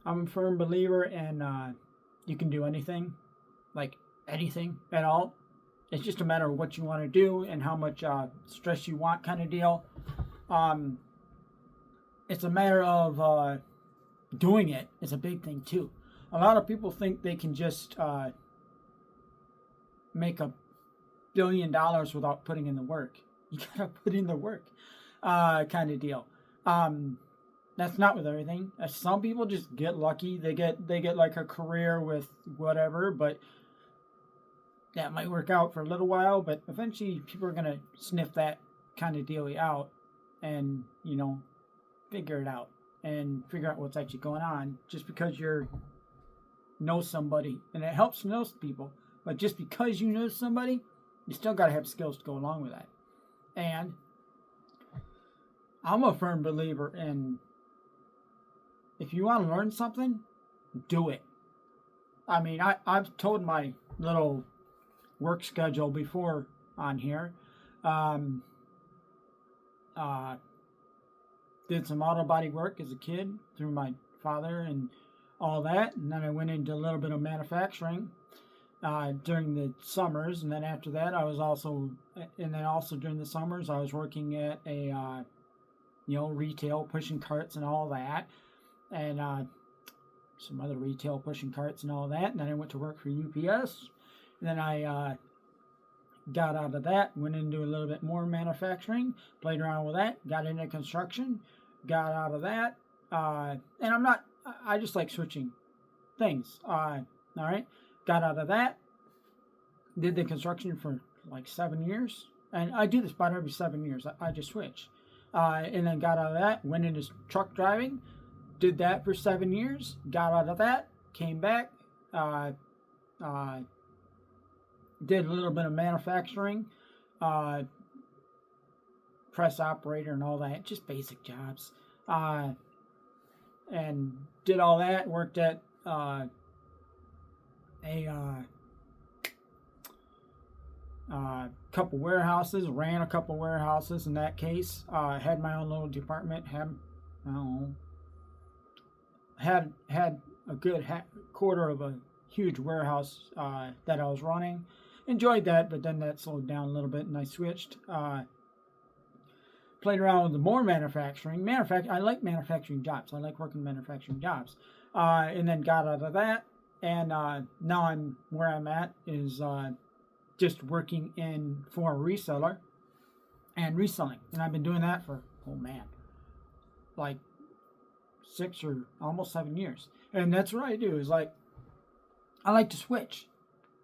I'm a firm believer in you can do anything, like anything at all. It's just a matter of what you want to do and how much stress you want, kind of deal. Um, it's a matter of doing it is a big thing too. A lot of people think they can just make $1 billion without putting in the work. You gotta put in the work, kind of deal. That's not with everything. Some people just get lucky. They get like a career with whatever, but that might work out for a little while. But eventually, people are gonna sniff that kind of deal out, and figure it out and figure out what's actually going on. Just because you know somebody, and it helps to know people, but just because you know somebody, you still gotta have skills to go along with that. And I'm a firm believer in, if you want to learn something, do it. I mean, I've told my little work schedule before on here. Did some auto body work as a kid through my father and all that. And then I went into a little bit of manufacturing during the summers. And then after that, also during the summers, I was working at a, retail, pushing carts and all that. And some other retail pushing carts and all that. And then I went to work for UPS. And then I got out of that, went into a little bit more manufacturing, played around with that, got into construction, got out of that. And I just like switching things. All right. Got out of that, did the construction for like 7 years. And I do this about every 7 years. I just switch. And then got out of that, went into truck driving, did that for 7 years, got out of that, came back, did a little bit of manufacturing, press operator and all that, just basic jobs. And did all that, worked at a couple warehouses, ran a couple warehouses in that case, had my own little department, had a good quarter of a huge warehouse that I was running. Enjoyed that, but then that slowed down a little bit, and I switched. Played around with the more manufacturing. I like manufacturing jobs. I like working manufacturing jobs. And then got out of that, and now where I'm at is just working for a reseller and reselling. And I've been doing that for, like 6 or almost 7 years. And that's what I do, is like, I like to switch,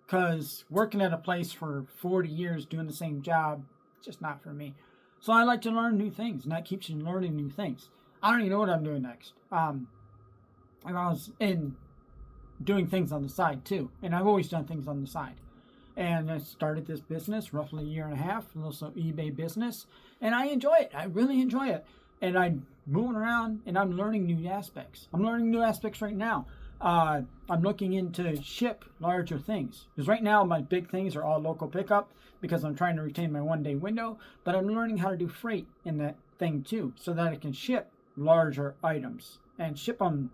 because working at a place for 40 years doing the same job, just not for me. So I like to learn new things, and that keeps you learning new things. I don't even know what I'm doing next. I was doing things on the side too, and I've always done things on the side. And I started this business roughly a year and a half, also eBay business, and I enjoy it. I really enjoy it. And I'm moving around, and I'm learning new aspects. I'm learning new aspects right now. I'm looking into ship larger things, because right now my big things are all local pickup, because I'm trying to retain my 1-day window, but I'm learning how to do freight in that thing too, so that I can ship larger items and ship them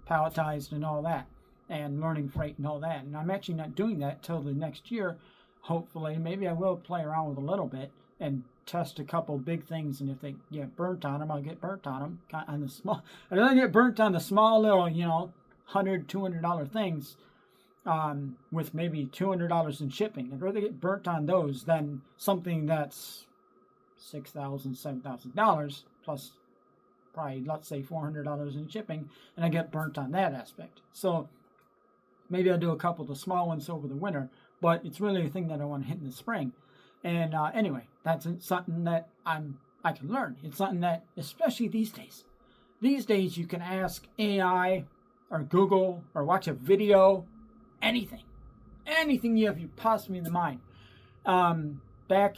palletized and all that, and learning freight and all that. And I'm actually not doing that till the next year. Hopefully, maybe I will play around with a little bit and test a couple big things, and if they get burnt on them, I'll get burnt on them. On the small, I'd rather get burnt on the small little, $100, $200 things, with maybe $200 in shipping. I'd rather get burnt on those than something that's $6,000, $7,000 plus probably, let's say, $400 in shipping, and I get burnt on that aspect. So maybe I'll do a couple of the small ones over the winter, but it's really a thing that I want to hit in the spring. And anyway, that's something that I can learn. It's something that, especially these days you can ask AI or Google or watch a video, anything you have you possibly in the mind. Back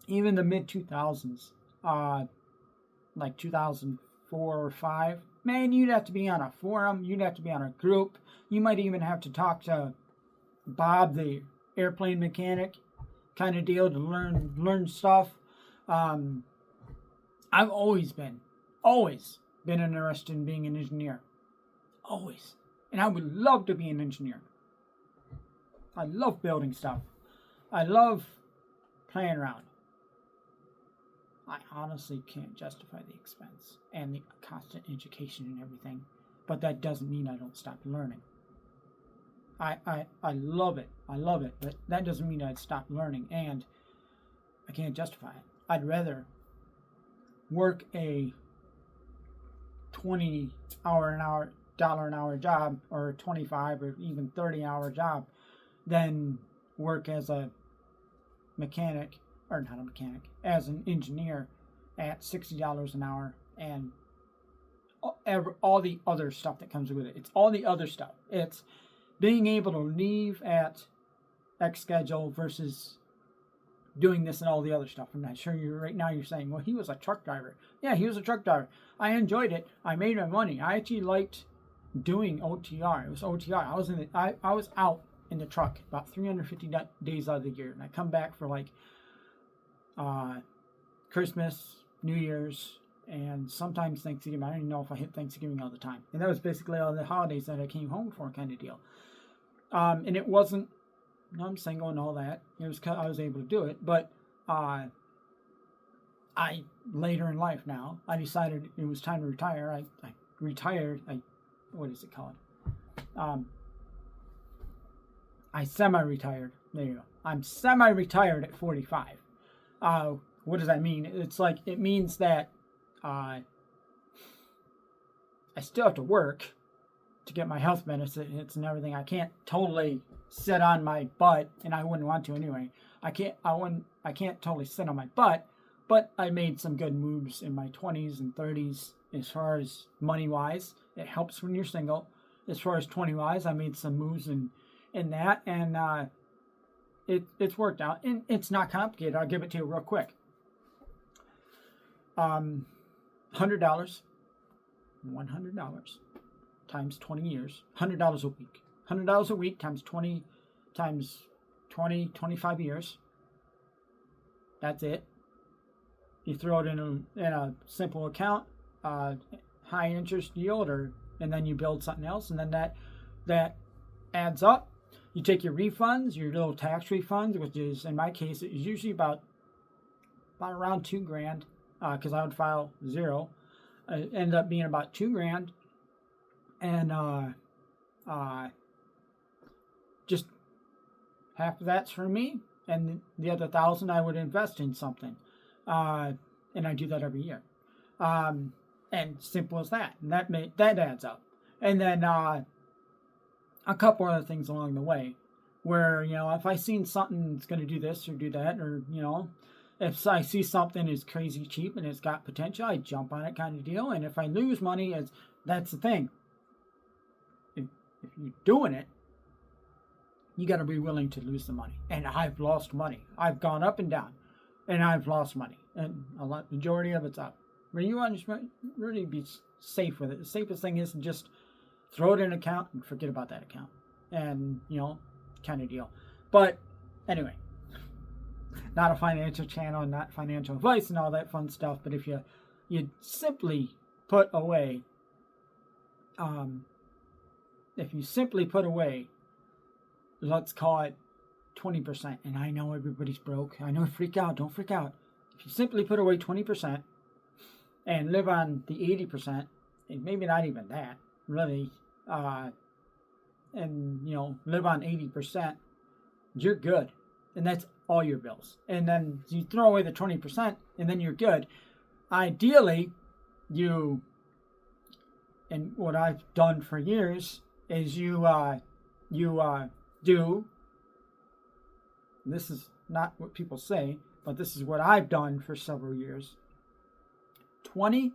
even the mid 2000s, like 2004 or 5, man, you'd have to be on a forum, you'd have to be on a group, you might even have to talk to Bob, the airplane mechanic kind of deal, to learn stuff. I've always been interested in being an engineer. always. And I would love to be an engineer. I love building stuff. I love playing around. I honestly can't justify the expense and the constant education and everything, but that doesn't mean I don't stop learning. I love it. I love it, but that doesn't mean I'd stop learning, and I can't justify it. I'd rather work a $20 an hour job, or a 25 or even 30-hour job than work as a mechanic, or not a mechanic, as an engineer at $60 an hour and all the other stuff that comes with it. It's all the other stuff. It's being able to leave at X schedule versus doing this and all the other stuff. I'm not sure right now you're saying, well, he was a truck driver. Yeah, he was a truck driver. I enjoyed it. I made my money. I actually liked doing OTR. It was OTR. I was out in the truck about 350 days out of the year, and I come back for like Christmas, New Year's, and sometimes Thanksgiving. I don't even know if I hit Thanksgiving all the time. And that was basically all the holidays that I came home for, kind of deal. And it wasn't, I'm single and all that. It was, I was able to do it, but I later in life now, I decided it was time to retire. I retired. What is it called? I semi-retired. There you go. I'm semi-retired at 45. What does that mean? It's like, it means that I still have to work to get my health benefits and everything. I can't totally sit on my butt, and I wouldn't want to anyway. I can't totally sit on my butt, but I made some good moves in my 20s and 30s as far as money-wise. It helps when you're single. As far as 20-wise, I made some moves in that, and it's worked out. And it's not complicated. I'll give it to you real quick. $100. $100 times 20 years. $100 a week. $100 a week times 25 years. That's it. You throw it in a simple account, high interest yield, and then you build something else, and then that adds up. You take your refunds, your little tax refunds, which is, in my case, it is usually about around $2,000, because I would file 0. It ended up being about $2,000, and just half of that's for me, and the other 1,000 I would invest in something, and I do that every year, and simple as that. And that adds up, and then a couple other things along the way, where if I seen something that's going to do this or do that, or if I see something is crazy cheap and it's got potential, I jump on it, kind of deal. And if I lose money, that's the thing. If you're doing it, you got to be willing to lose the money. And I've lost money. I've gone up and down, and I've lost money, and majority of it's up. But you want to really be safe with it. The safest thing is to just throw it in an account and forget about that account, and kind of deal. But anyway, not a financial channel, not financial advice and all that fun stuff. But if you simply put away, let's call it 20%. And I know everybody's broke. I know, freak out. Don't freak out. If you simply put away 20% and live on the 80%, and maybe not even that, really, and live on 80%, you're good. And that's all your bills. And then you throw away the 20%, and then you're good. Ideally, and what I've done for years is you do, this is not what people say, but this is what I've done for several years. 20,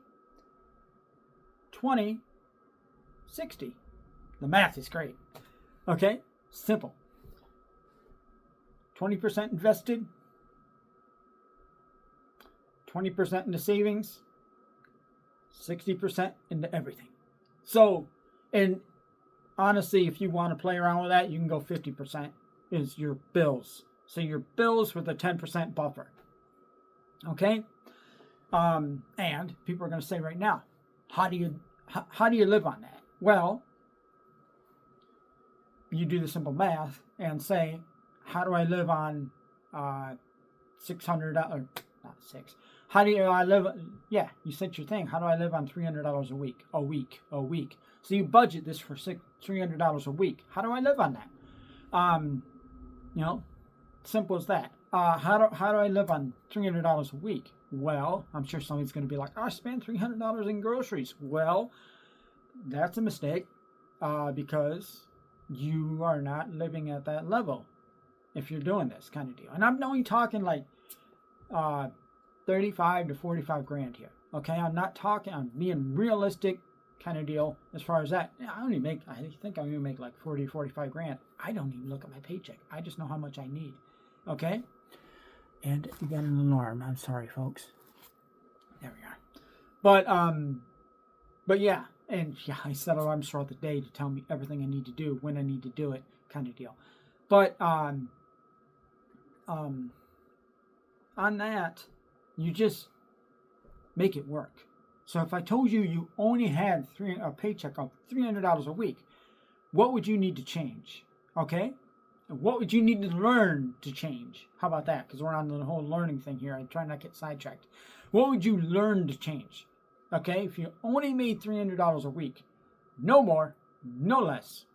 60. The math is great. Okay? Simple. 20% invested, 20% into savings, 60% into everything. So, and honestly, if you want to play around with that, you can go 50% is your bills. So your bills with a 10% buffer. Okay? And people are going to say right now, how do you live on that? Well, you do the simple math and say, how do I live on $600? Not six. How do I live? Yeah, you said your thing. How do I live on $300 a week? A week. So you budget this for $300 a week. How do I live on that? You know, simple as that. How do I live on $300 a week? Well, I'm sure somebody's going to be like, I spend $300 in groceries. Well, that's a mistake because you are not living at that level if you're doing this kind of deal. And I'm only talking like 35 to 45 grand here. Okay, I'm being realistic kind of deal as far as that. I think I'm gonna make like 40, 45 grand. I don't even look at my paycheck. I just know how much I need. Okay? And you got an alarm. I'm sorry, folks. There we are. But yeah, and yeah, I set alarms throughout the day to tell me everything I need to do, when I need to do it, kind of deal. But on that, you just make it work. So if I told you you only had a paycheck of $300 a week, what would you need to change? Okay? What would you need to learn to change? How about that? Because we're on the whole learning thing here. I try not to get sidetracked. What would you learn to change? Okay? If you only made $300 a week, no more, no less.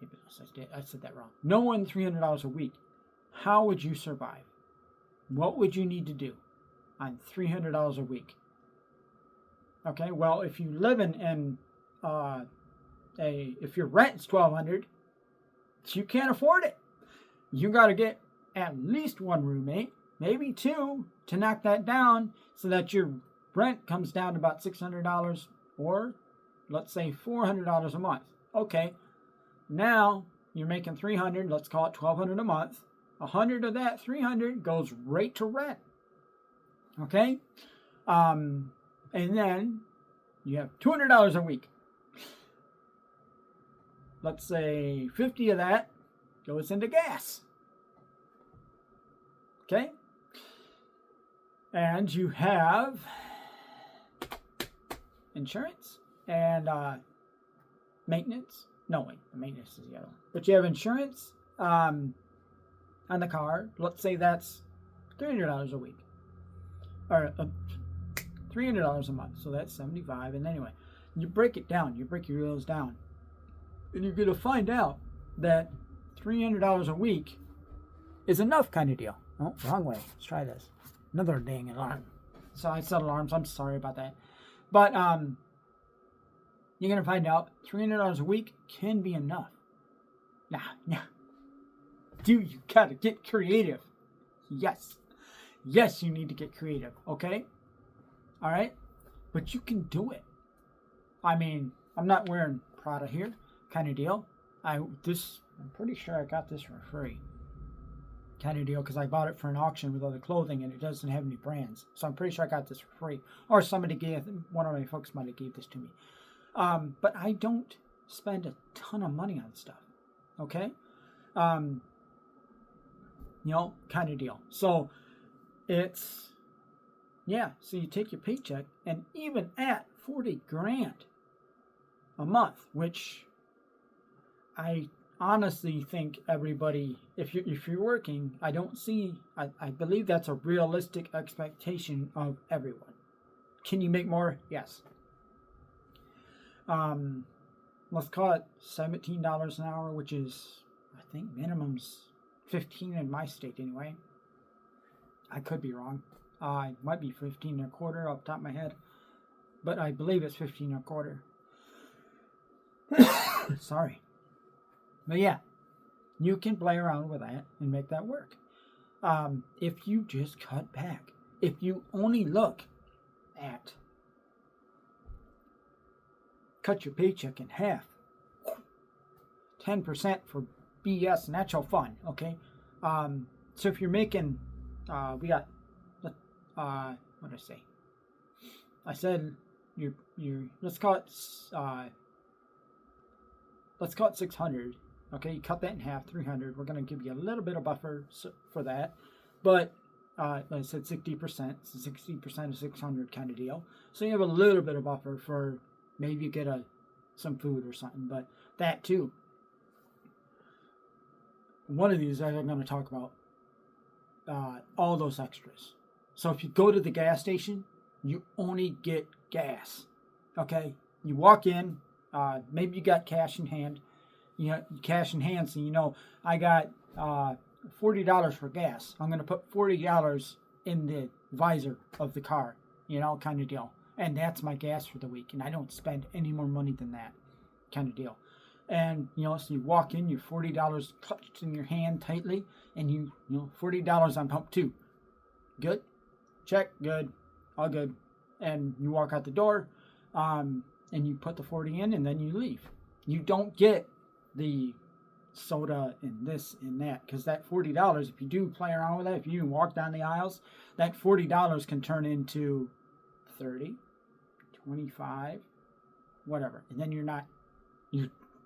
I said that wrong. No more than $300 a week. How would you survive? What would you need to do on $300 a week? Okay, well, if you live in if your rent is $1,200, you can't afford it. You got to get at least one roommate, maybe two, to knock that down so that your rent comes down to about $600 or let's say $400 a month. Okay, now you're making $300. Let's call it $1,200 a month. 100 of that $300 goes right to rent. Okay, and then you have $200 a week. Let's say 50 of that goes into gas. Okay, and you have insurance and maintenance. No, wait, the maintenance is the other one. But you have insurance on the car. Let's say that's $300 a week. Or $300 a month. So that's $75. And anyway, you break it down. You break your bills down. And you're going to find out that $300 a week is enough kind of deal. Oh, wrong way. Let's try this. Another dang alarm. So I set alarms. I'm sorry about that. But you're going to find out $300 a week can be enough. Nah. Dude, you got to get creative. Yes. Yes, you need to get creative. Okay? All right? But you can do it. I mean, I'm not wearing Prada here kind of deal. I'm pretty sure I got this for free kind of deal because I bought it for an auction with other clothing and it doesn't have any brands. So I'm pretty sure I got this for free. Or one of my folks might have gave this to me. But I don't spend a ton of money on stuff. Okay? Kind of deal. So it's, so you take your paycheck and even at 40 grand a month, which I honestly think everybody, if you're working, I believe that's a realistic expectation of everyone. Can you make more? Yes. Let's call it $17 an hour, which is, I think minimum's 15 in my state anyway. I could be wrong. It might be 15 and a quarter off the top of my head, but I believe it's 15 and a quarter. Sorry. But yeah, you can play around with that and make that work. If you just cut back, if you only look at cut your paycheck in half, 10% for BS natural fun, okay? So if you're making, we got, what did I say? I said let's call it 600. Okay, you cut that in half, 300. We're going to give you a little bit of buffer for that. But like I said, 60%. So 60% of 600 kind of deal. So you have a little bit of buffer for maybe you get some food or something. But that too. One of these I'm going to talk about all those extras. So if you go to the gas station, you only get gas. Okay, you walk in, maybe you got cash in hand. You know, cash in hand, so you know I got $40 for gas. I'm going to put $40 in the visor of the car, you know, kind of deal. And that's my gas for the week, and I don't spend any more money than that, kind of deal. And you know, so you walk in, you $40 clutched in your hand tightly, and you know $40 on pump 2. Good, check, good, all good. And you walk out the door, and you put the 40 in, and then you leave. You don't get the soda and this and that, because that $40, if you do play around with that, if you walk down the aisles, that $40 can turn into 30, 25, whatever, and then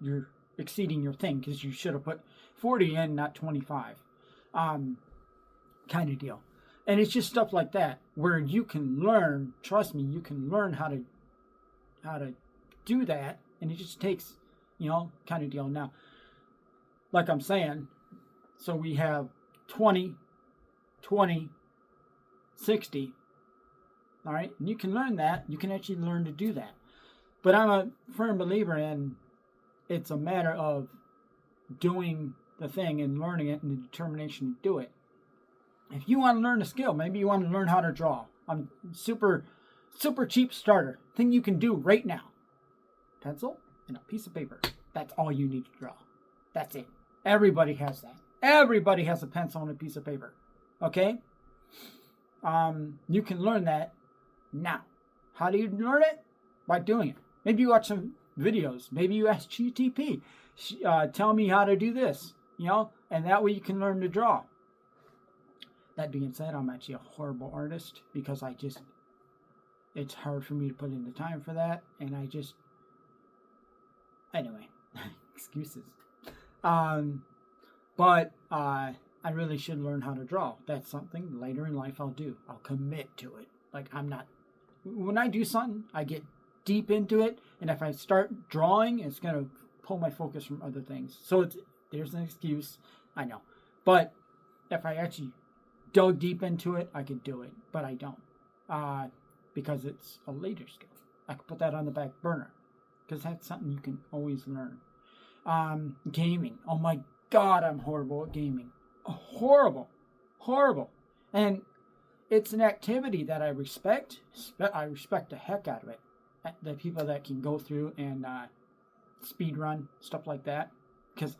you're exceeding your thing because you should have put 40 in, not 25, kind of deal. And it's just stuff like that where you can learn. Trust me, you can learn how to do that, and it just takes, you know, kind of deal. Now, like I'm saying, so we have 20, 20, 60. All right, and you can learn that. You can actually learn to do that. But I'm a firm believer in it's a matter of doing the thing and learning it and the determination to do it. If you want to learn a skill, maybe you want to learn how to draw. I'm super cheap starter. Thing you can do right now. Pencil and a piece of paper. That's all you need to draw. That's it. Everybody has that. Everybody has a pencil and a piece of paper. Okay? You can learn that now. How do you learn it? By doing it. Maybe you watch some videos. Maybe you ask GTP. Tell me how to do this. You know? And that way you can learn to draw. That being said, I'm actually a horrible artist because it's hard for me to put in the time for that. And anyway, excuses. But I really should learn how to draw. That's something later in life I'll do. I'll commit to it. Like when I do something, I get deep into it. And if I start drawing, it's going to pull my focus from other things. So there's an excuse. I know. But if I actually dug deep into it, I could do it. But I don't. Because it's a later skill. I could put that on the back burner. Because that's something you can always learn. Gaming. Oh my God, I'm horrible at gaming. Horrible. And it's an activity that I respect. I respect the heck out of it. The people that can go through and speed run, stuff like that. Because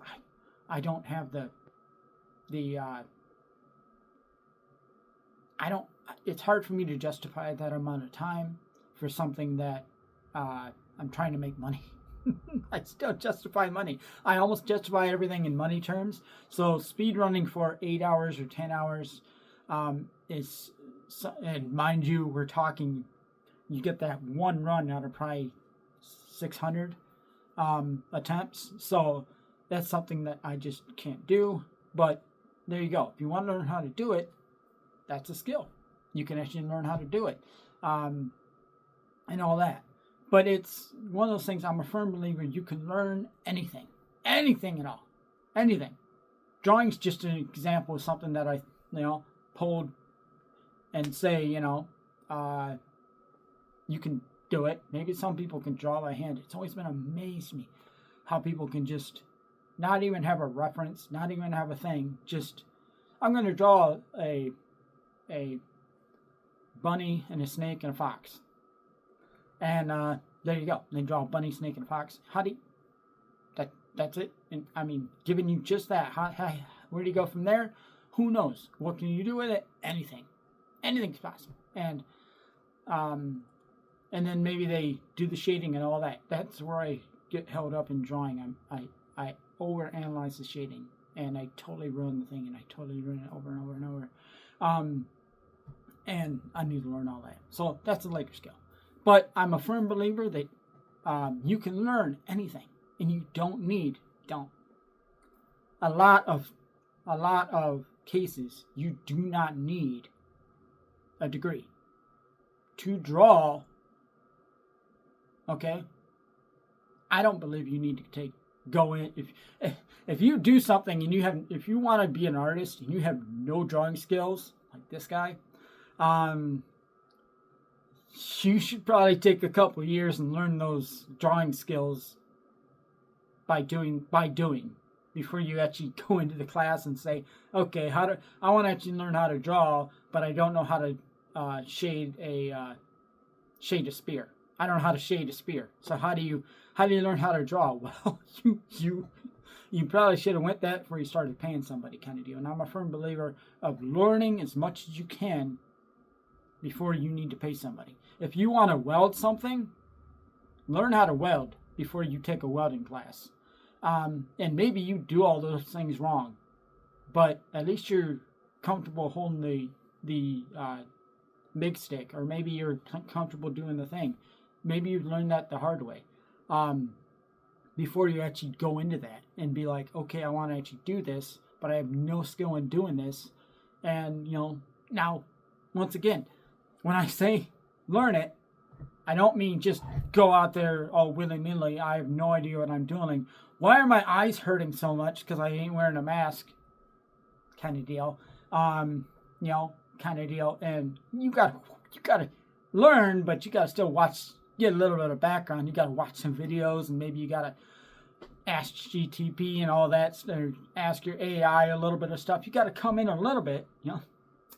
I don't have it's hard for me to justify that amount of time for something that I'm trying to make money. I still justify money. I almost justify everything in money terms. So speed running for 8 hours or 10 hours is, and mind you, we're talking, you get that one run out of probably 600 attempts. So that's something that I just can't do. But there you go. If you want to learn how to do it, that's a skill. You can actually learn how to do it and all that. But it's one of those things, I'm a firm believer, you can learn anything. Anything at all. Anything. Drawing's just an example of something that I, pulled and say, you can do it. Maybe some people can draw by hand. It's always been amazed me how people can just not even have a reference, not even have a thing. Just, I'm going to draw a bunny and a snake and a fox. And there you go. They draw a bunny, snake, and a fox. That's it. And I mean, giving you just that. Where do you go from there? Who knows? What can you do with it? Anything. Anything's possible. And then maybe they do the shading and all that. That's where I get held up in drawing. I overanalyze the shading, and I totally ruin the thing, and I totally ruin it over and over and over. And I need to learn all that. So that's a later skill. But I'm a firm believer that you can learn anything, and you don't. A lot of cases, you do not need a degree to draw. Okay, I don't believe you need to take go in. If you do something and if you want to be an artist and you have no drawing skills like this guy, you should probably take a couple of years and learn those drawing skills by doing before you actually go into the class and say, okay, I want to actually learn how to draw, but I don't know how to shade a spear. I don't know how to shade a spear. So how do you learn how to draw? Well, you probably should have went that before you started paying somebody, kind of deal. And I'm a firm believer of learning as much as you can before you need to pay somebody. If you want to weld something, learn how to weld before you take a welding class. And maybe you do all those things wrong, but at least you're comfortable holding the MIG stick, or maybe you're comfortable doing the thing. Maybe you've learned that the hard way before you actually go into that and be like, okay, I want to actually do this, but I have no skill in doing this. And, now, once again, when I say learn it, I don't mean just go out there all willy-nilly. I have no idea what I'm doing. Why are my eyes hurting so much? Because I ain't wearing a mask, kind of deal. Kind of deal. And you gotta learn, but you gotta still get a little bit of background. You gotta watch some videos, and maybe you gotta ask GTP and all that, or ask your AI a little bit of stuff. You gotta come in a little bit.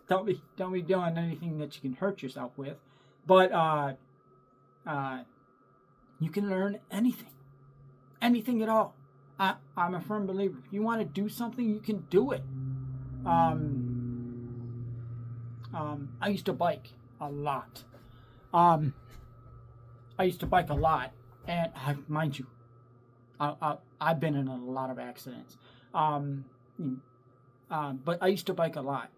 Don't be doing anything that you can hurt yourself with. But you can learn anything at all. I'm a firm believer. If you want to do something, you can do it. I used to bike a lot. And mind you, I've been in a lot of accidents. But I used to bike a lot.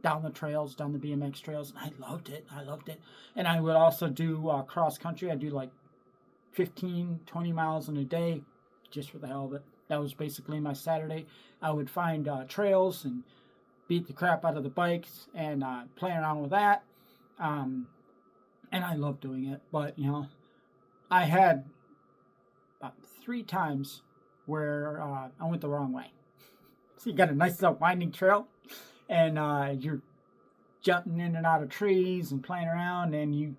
Down the trails, down the BMX trails, and I loved it. And I would also do cross country. I'd do like 15, 20 miles in a day, just for the hell of it. That was basically my Saturday. I would find trails and beat the crap out of the bikes and play around with that. And I loved doing it. But, I had about 3 times where I went the wrong way. So you got a nice little winding trail, and you're jumping in and out of trees and playing around, and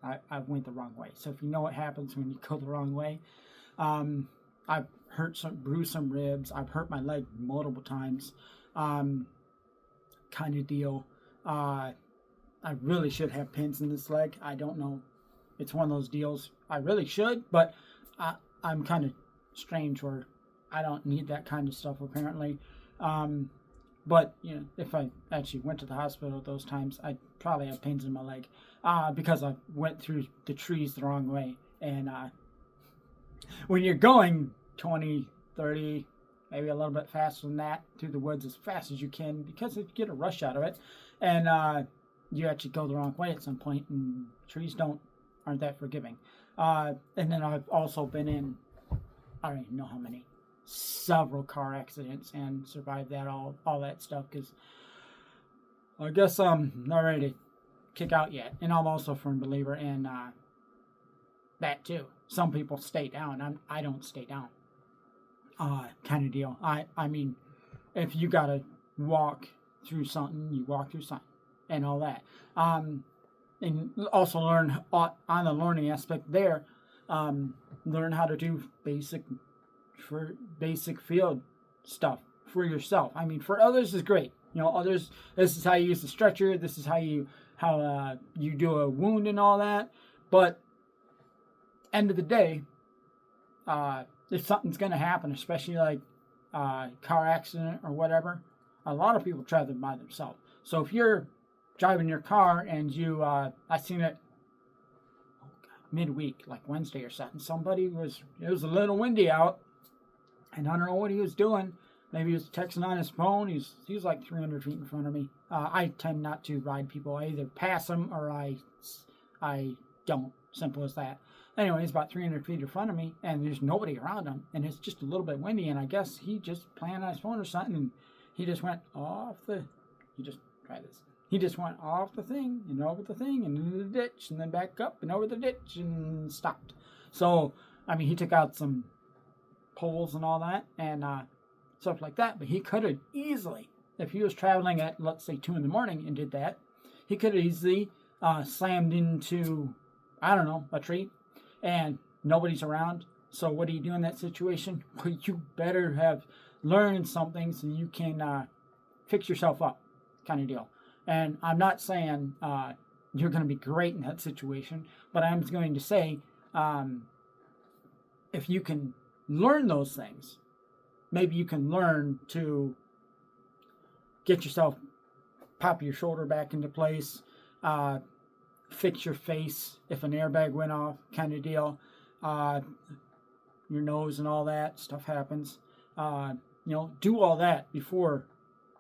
I went the wrong way. So if you know what happens when you go the wrong way, I've bruised some ribs. I've hurt my leg multiple times, kind of deal. I really should have pins in this leg. I don't know. It's one of those deals. I really should, but I'm kind of strange where I don't need that kind of stuff apparently. But, if I actually went to the hospital those times, I'd probably have pains in my leg because I went through the trees the wrong way. And when you're going 20, 30, maybe a little bit faster than that through the woods as fast as you can, because you get a rush out of it, and you actually go the wrong way at some point, and trees aren't that forgiving. And then I've also been in, I don't even know how many, several car accidents and survived that all that stuff, because I guess I'm not ready to kick out yet. And I'm also a firm believer in that too. Some people stay down. I don't stay down, kind of deal. I mean, if you gotta walk through something, you walk through something and all that. And also learn on the learning aspect there, learn how to do basic field stuff for yourself. I mean, for others is great. Others, this is how you use the stretcher. This is how you do a wound and all that. But end of the day, if something's going to happen, especially like car accident or whatever, a lot of people travel by themselves. So if you're driving your car and you, I seen it midweek, like Wednesday or something. It was a little windy out, and I don't know what he was doing. Maybe he was texting on his phone. He was like 300 feet in front of me. I tend not to ride people. I either pass them or I don't. Simple as that. Anyway, he's about 300 feet in front of me, and there's nobody around him, and it's just a little bit windy, and I guess he just playing on his phone or something, and he just went off the... You just try this. He just went off the thing, and over the thing, and into the ditch, and then back up, and over the ditch, and stopped. So, I mean, he took out some poles and all that, and stuff like that. But he could have easily, if he was traveling at, let's say, 2 in the morning and did that, he could have easily slammed into, I don't know, a tree, and nobody's around. So what do you do in that situation? Well, you better have learned something so you can fix yourself up, kind of deal. And I'm not saying you're going to be great in that situation, but I'm going to say if you can learn those things, maybe you can learn to get yourself, pop your shoulder back into place, fix your face if an airbag went off, kind of deal. Your nose and all that stuff happens. Do all that before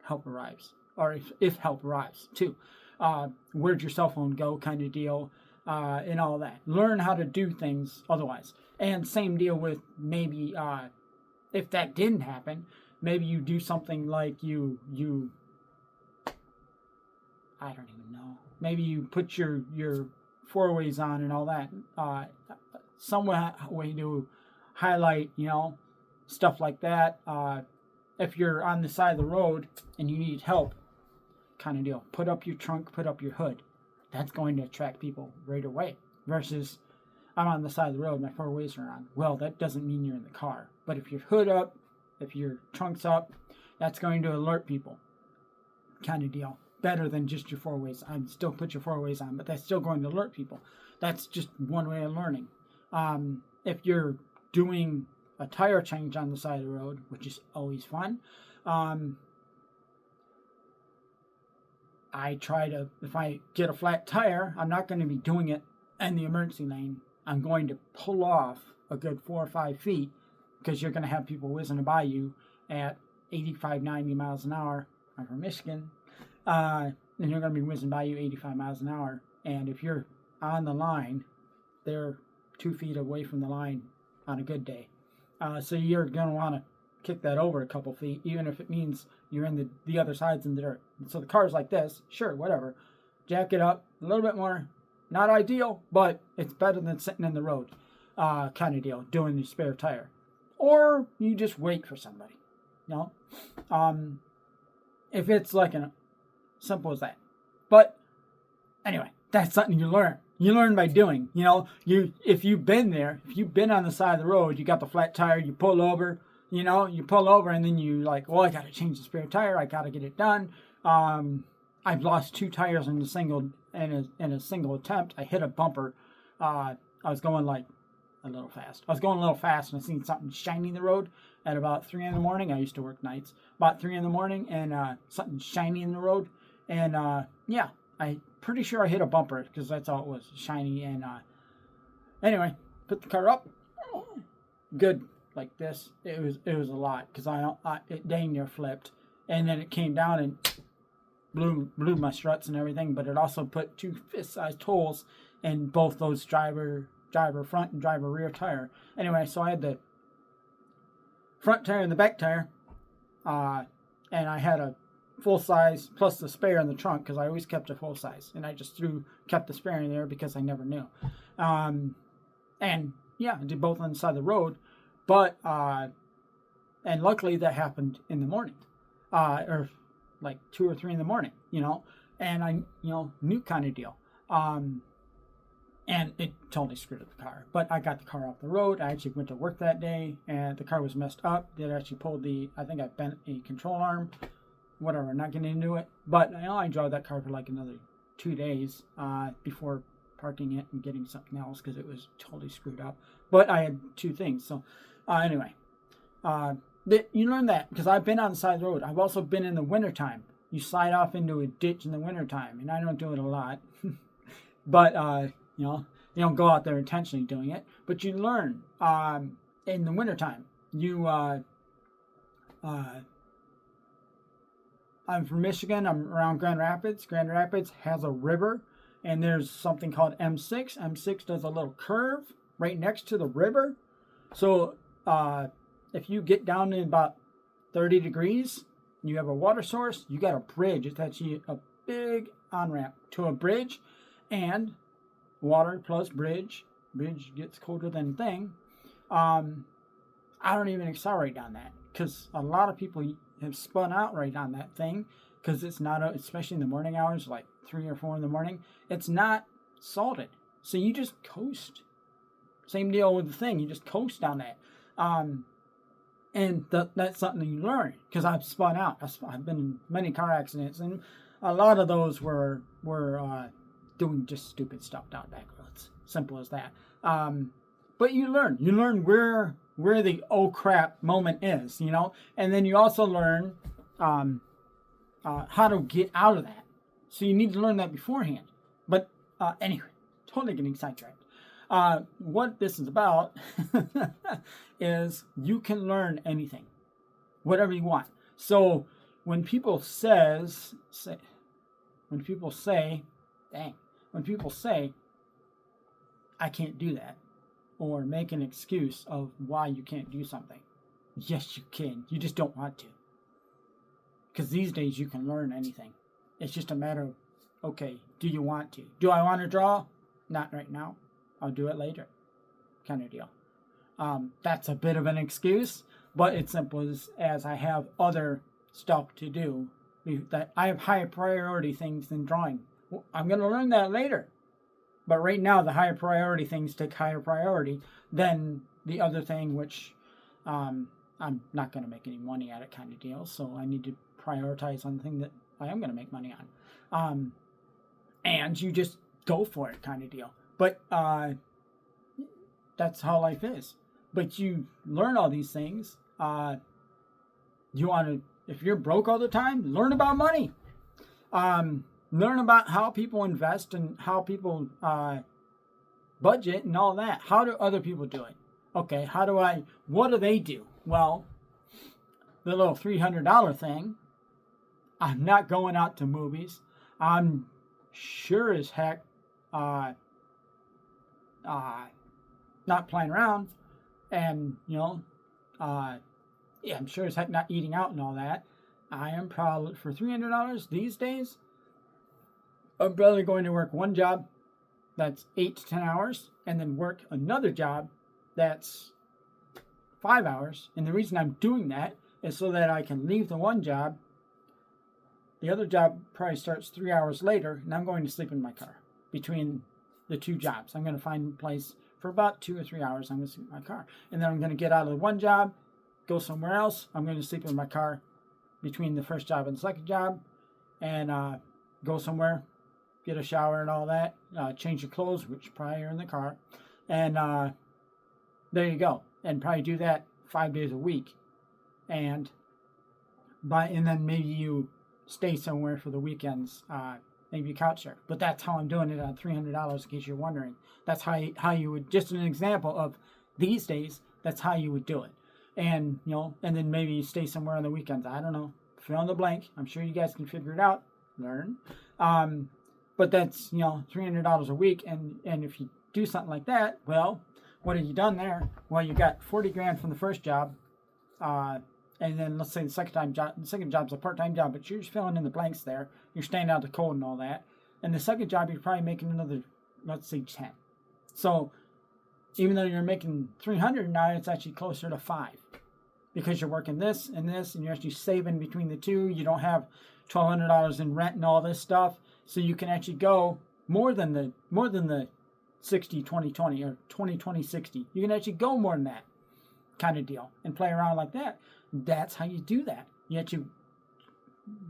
help arrives, or if help arrives too. Where'd your cell phone go, kind of deal, and all that. Learn how to do things otherwise. And same deal with maybe if that didn't happen, maybe you do something like you I don't even know. Maybe you put your four-ways on and all that. Some way to highlight, stuff like that. If you're on the side of the road and you need help, kind of deal. Put up your trunk, put up your hood. That's going to attract people right away. Versus, I'm on the side of the road, my four-ways are on. Well, that doesn't mean you're in the car. But if your hood up, if your trunk's up, that's going to alert people. Kind of deal. Better than just your four-ways. I'd still put your four-ways on, but that's still going to alert people. That's just one way of learning. If you're doing a tire change on the side of the road, which is always fun, I try to, if I get a flat tire, I'm not going to be doing it in the emergency lane. I'm going to pull off a good 4 or 5 feet, because you're going to have people whizzing by you at 85, 90 miles an hour. I'm from Michigan. And you're going to be whizzing by you 85 miles an hour. And if you're on the line, they're 2 feet away from the line on a good day. So you're going to want to kick that over a couple feet, even if it means you're in the other side's in the dirt. So the car's like this, sure, whatever. Jack it up a little bit more. Not ideal, but it's better than sitting in the road, kind of deal, doing the spare tire. Or you just wait for somebody, if it's like simple as that. But anyway, that's something you learn. You learn by doing. If you've been there, if you've been on the side of the road, you got the flat tire, you pull over, and then you like, well, I got to change the spare tire. I got to get it done. I've lost 2 tires in a single attempt. I hit a bumper. I was going like a little fast. I was going a little fast, and I seen something shiny in the road at about 3 in the morning. I used to work nights. About 3 in the morning, and something shiny in the road. And I'm pretty sure I hit a bumper, because that's all it was, shiny. And anyway, put the car up. Good, like this. It was a lot, because it dang near flipped, and then it came down and blew my struts and everything. But it also put 2 fist-sized holes in both those driver front and driver rear tire. Anyway, so I had the front tire and the back tire, and I had a full size plus the spare in the trunk, because I always kept a full size, and I just kept the spare in there because I never knew. And yeah, I did both on the side of the road, but and luckily that happened in the morning, or like 2 or 3 in the morning, and I new kind of deal. And it totally screwed up the car. But I got the car off the road. I actually went to work that day, and the car was messed up. They actually pulled I think I bent a control arm. Whatever, not getting into it. But I drove that car for like another 2 days before parking it and getting something else, because it was totally screwed up. But I had 2 things. So anyway, you learn that, because I've been on the side of the road. I've also been in the wintertime. You slide off into a ditch in the wintertime, and I don't do it a lot. But you don't go out there intentionally doing it, but you learn in the wintertime. I'm from Michigan. I'm around Grand Rapids. Grand Rapids has a river, and there's something called M6. M6 does a little curve right next to the river. So if you get down to about 30 degrees, you have a water source, you got a bridge. It's actually a big on-ramp to a bridge, and water plus bridge gets colder than thing. I don't even excel right on that because a lot of people have spun out right on that thing because it's not, especially in the morning hours, like 3 or 4 in the morning, it's not salted. So you just coast. Same deal with the thing. You just coast on that. And that's something you learn because I've spun out. I've been in many car accidents, and a lot of those were doing just stupid stuff down back roads. Simple as that. But you learn. You learn where the oh crap moment is, and then you also learn how to get out of that. So you need to learn that beforehand. But anyway, totally getting sidetracked. What this is about is you can learn anything, whatever you want. So when people say, I can't do that, or make an excuse of why you can't do something, yes, you can. You just don't want to. Because these days you can learn anything. It's just a matter of, okay, do you want to? Do I want to draw? Not right now. I'll do it later. Kind of deal. That's a bit of an excuse, but it's simple as I have other stuff to do. That I have higher priority things than drawing. Well, I'm going to learn that later. But right now, the higher priority things take higher priority than the other thing, which I'm not going to make any money at it kind of deal. So I need to prioritize on the thing that I am going to make money on. And you just go for it kind of deal. But that's how life is. But you learn all these things. You want to, if you're broke all the time, learn about money. Learn about how people invest and how people budget and all that. How do other people do it? Okay, what do they do? Well, the little $300 thing, I'm not going out to movies. I'm sure as heck not playing around, and I'm sure as heck not eating out and all that. I am probably, for $300 these days, I'm probably going to work one job that's 8 to 10 hours, and then work another job that's 5 hours. And the reason I'm doing that is so that I can leave the one job. The other job probably starts 3 hours later, and I'm going to sleep in my car between the two jobs. I'm going to find a place for about 2 or 3 hours. I'm going to sleep in my car. And then I'm going to get out of the one job, go somewhere else. I'm going to sleep in my car between the first job and the second job, and go somewhere, get a shower and all that, change your clothes, which probably are in the car, and there you go. And probably do that 5 days a week. And then maybe you stay somewhere for the weekends, maybe couch surf. But that's how I'm doing it on $300, in case you're wondering. That's how you would, just an example of these days, that's how you would do it. And, and then maybe you stay somewhere on the weekends. I don't know. Fill in the blank. I'm sure you guys can figure it out. Learn. But that's, $300 a week. And if you do something like that, well, what have you done there? Well, you got 40 grand from the first job. And then let's say the second job's a part-time job, but you're just filling in the blanks there. You're staying out of the cold and all that. And the second job, you're probably making another, let's say 10. So even though you're making 300 now, it's actually closer to 5. Because you're working this, and you're actually saving between the two. You don't have $1,200 in rent and all this stuff. So you can actually go more than the 60-20-20 or 20-20-60. You can actually go more than that kind of deal and play around like that. That's how you do that.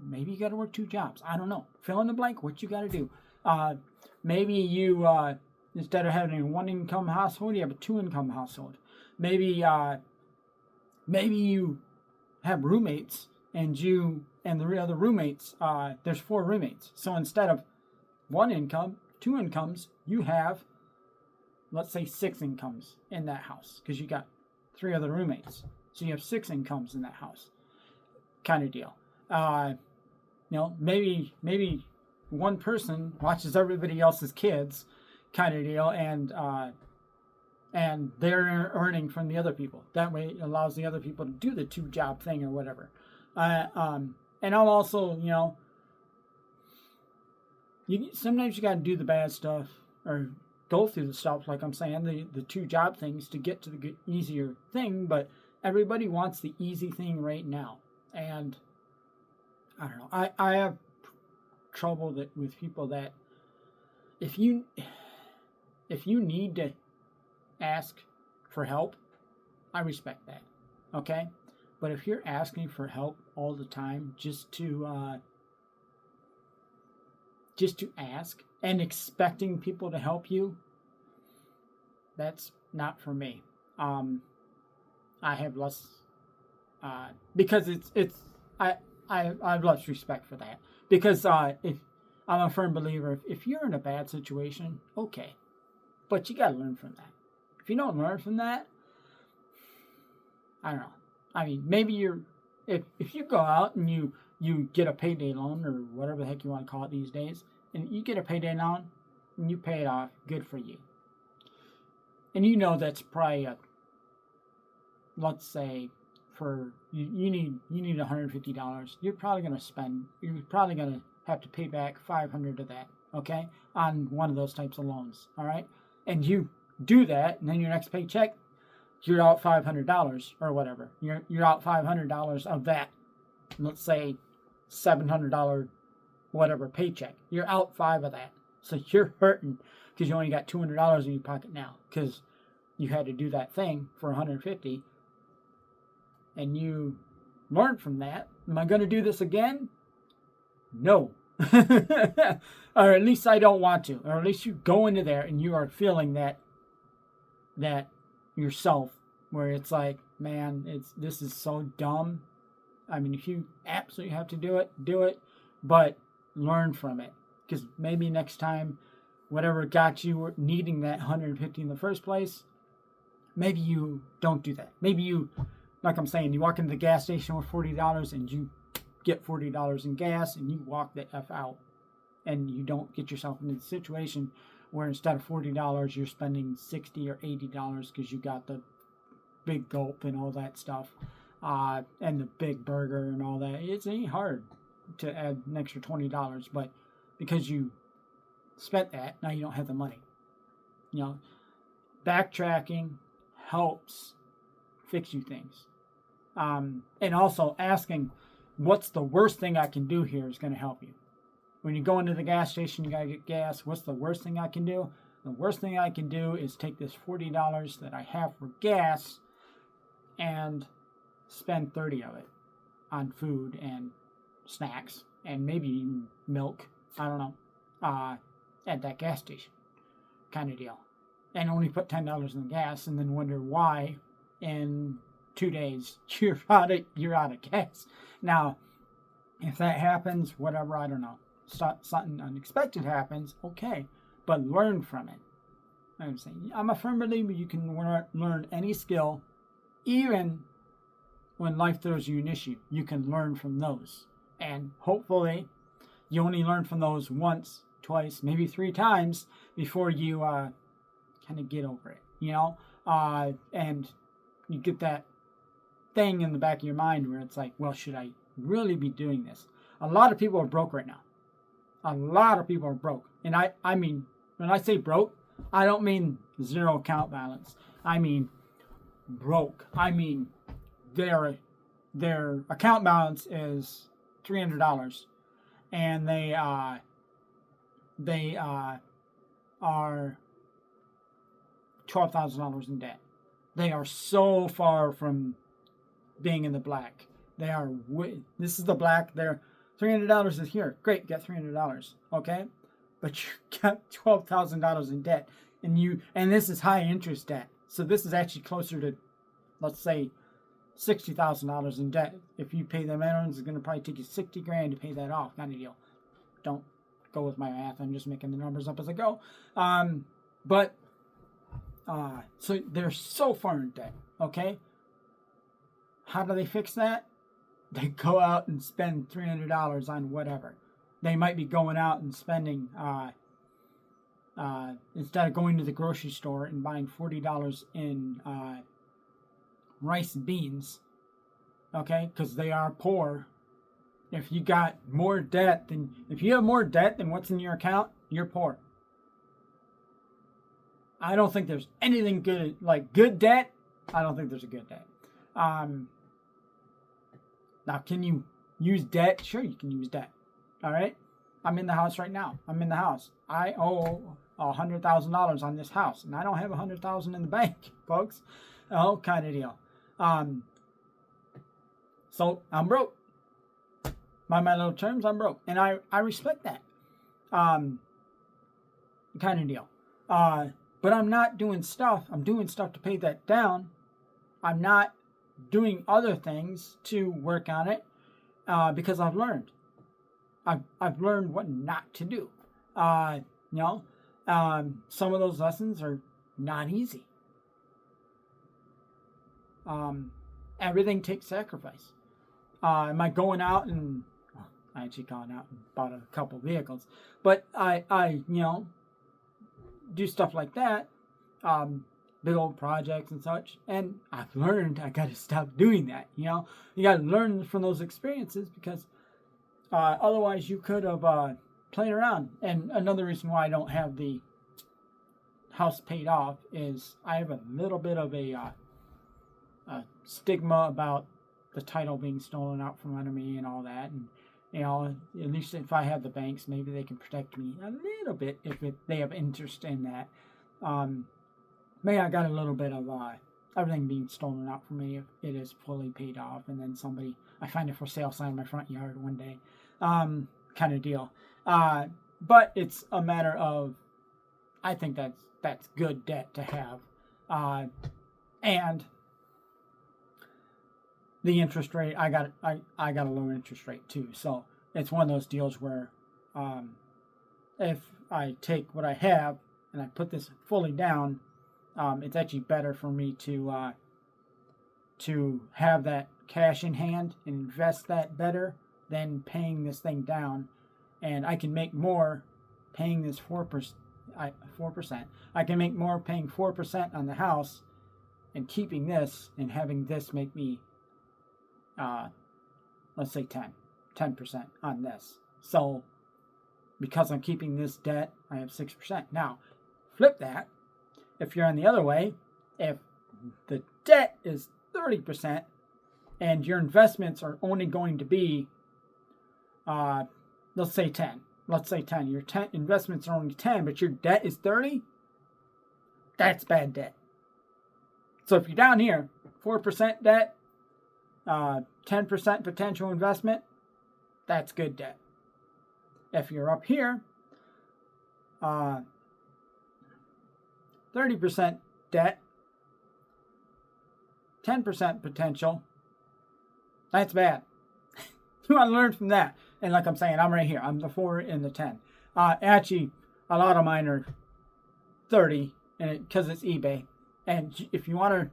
Maybe you got to work 2 jobs. I don't know. Fill in the blank what you got to do. Maybe you, instead of having a 1-income household, you have a 2-income household. Maybe you have roommates, and the other roommates, there's 4 roommates. So instead of 1 income, 2 incomes, you have, let's say, 6 incomes in that house because you got 3 other roommates. So you have 6 incomes in that house, kind of deal. Maybe one person watches everybody else's kids, kind of deal, and they're earning from the other people. That way, it allows the other people to do the 2-job thing or whatever. And I'll also, sometimes you got to do the bad stuff or go through the stuff, like I'm saying, the 2-job things to get to the easier thing. But everybody wants the easy thing right now. And I don't know. I have trouble with people that if you need to ask for help, I respect that. Okay? But if you're asking for help all the time just to ask and expecting people to help you, that's not for me. I have less because I have less respect for that, because if I'm a firm believer, if you're in a bad situation, okay, but you got to learn from that. If you don't learn from that, I don't know. I mean, maybe if you go out and you get a payday loan or whatever the heck you want to call it these days, and you get a payday loan and you pay it off, good for you. And you know that's probably let's say for you need $150. You're probably going to have to pay back $500 of that, okay, on one of those types of loans, all right? And you do that, and then your next paycheck, you're out $500 or whatever. You're out $500 of that, let's say $700 whatever paycheck. You're out $5 of that. So you're hurting because you only got $200 in your pocket now because you had to do that thing for $150, and you learned from that. Am I going to do this again? No. Or at least I don't want to. Or at least you go into there and you are feeling that yourself, where it's like, man, this is so dumb. I mean, if you absolutely have to do it, but learn from it, because maybe next time, whatever got you needing that 150 in the first place, maybe you don't do that. Maybe you, like I'm saying, you walk into the gas station with $40 and you get $40 in gas and you walk the F out, and you don't get yourself into the situation where instead of $40 you're spending $60 or $80 because you got the big gulp and all that stuff, and the big burger and all that. It ain't hard to add an extra $20, but because you spent that, now you don't have the money. You know, backtracking helps fix you things. And also asking, what's the worst thing I can do here is going to help you. When you go into the gas station, you got to get gas. What's the worst thing I can do? The worst thing I can do is take this $40 that I have for gas and spend 30 of it on food and snacks and maybe even milk. I don't know. At that gas station kind of deal. And only put $10 in the gas and then wonder why in 2 days you're out of gas. Now, if that happens, whatever, I don't know. Something unexpected happens, okay, but learn from it. I'm saying, I'm a firm believer you can learn any skill, even when life throws you an issue. You can learn from those, and hopefully, you only learn from those once, twice, maybe 3 times before you kind of get over it. You know, and you get that thing in the back of your mind where it's like, well, should I really be doing this? A lot of people are broke right now. A lot of people are broke. And I mean, when I say broke, I don't mean zero account balance. I mean broke. I mean their account balance is $300 and they are $12,000 in debt. They are so far from being in the black. They are this is the black. They're $300 is here. Great, get $300. Okay, but you got $12,000 in debt, and this is high interest debt. So this is actually closer to, let's say, $60,000 in debt. If you pay the minimums, it's going to probably take you $60,000 to pay that off. Kind of deal. Don't go with my math. I'm just making the numbers up as I go. So they're so far in debt. Okay. How do they fix that? They go out and spend $300 on whatever. They might be going out and spending, instead of going to the grocery store and buying $40 in rice and beans, okay, because they are poor. If you have more debt than what's in your account, you're poor. I don't think there's anything good, like good debt. I don't think there's a good debt. Now, can you use debt? Sure, you can use debt. All right. I'm in the house right now. I'm in the house. I owe $100,000 on this house, and I don't have $100,000 in the bank, folks. Oh, kind of deal. So I'm broke. By my little terms, I'm broke, and I respect that. Kind of deal. But I'm not doing stuff. I'm doing stuff to pay that down. I'm not doing other things to work on it because I've learned. I've learned what not to do. Some of those lessons are not easy. Everything takes sacrifice. Am I going out and I actually gone out and bought a couple vehicles, but I do stuff like that, big old projects and such, and I've learned I got to stop doing that. You got to learn from those experiences because otherwise you could have played around. And another reason why I don't have the house paid off is I have a little bit of a stigma about the title being stolen out from under me and all that. And at least if I have the banks, maybe they can protect me a little bit if they have interest in that. Maybe I got a little bit of everything being stolen out from me if it is fully paid off, and then I find a for sale sign in my front yard one day, kind of deal. But it's a matter of, I think that's good debt to have, and the interest rate, I got a low interest rate too. So it's one of those deals where if I take what I have and I put this fully down, it's actually better for me to have that cash in hand and invest that better than paying this thing down. And I can make more paying this 4%. I can make more paying 4% on the house and keeping this and having this make me let's say 10% on this. So because I'm keeping this debt, I have 6%. Now, flip that. If you're on the other way, if the debt is 30% and your investments are only going to be, let's say 10. Let's say 10. Your investments are only 10, but your debt is 30. That's bad debt. So if you're down here, 4% debt, 10% potential investment, that's good debt. If you're up here, 30% debt, 10% potential, that's bad. You want to learn from that. And like I'm saying, I'm right here. I'm the 4 and the 10. Actually, a lot of mine are 30 because it's eBay. And if you want to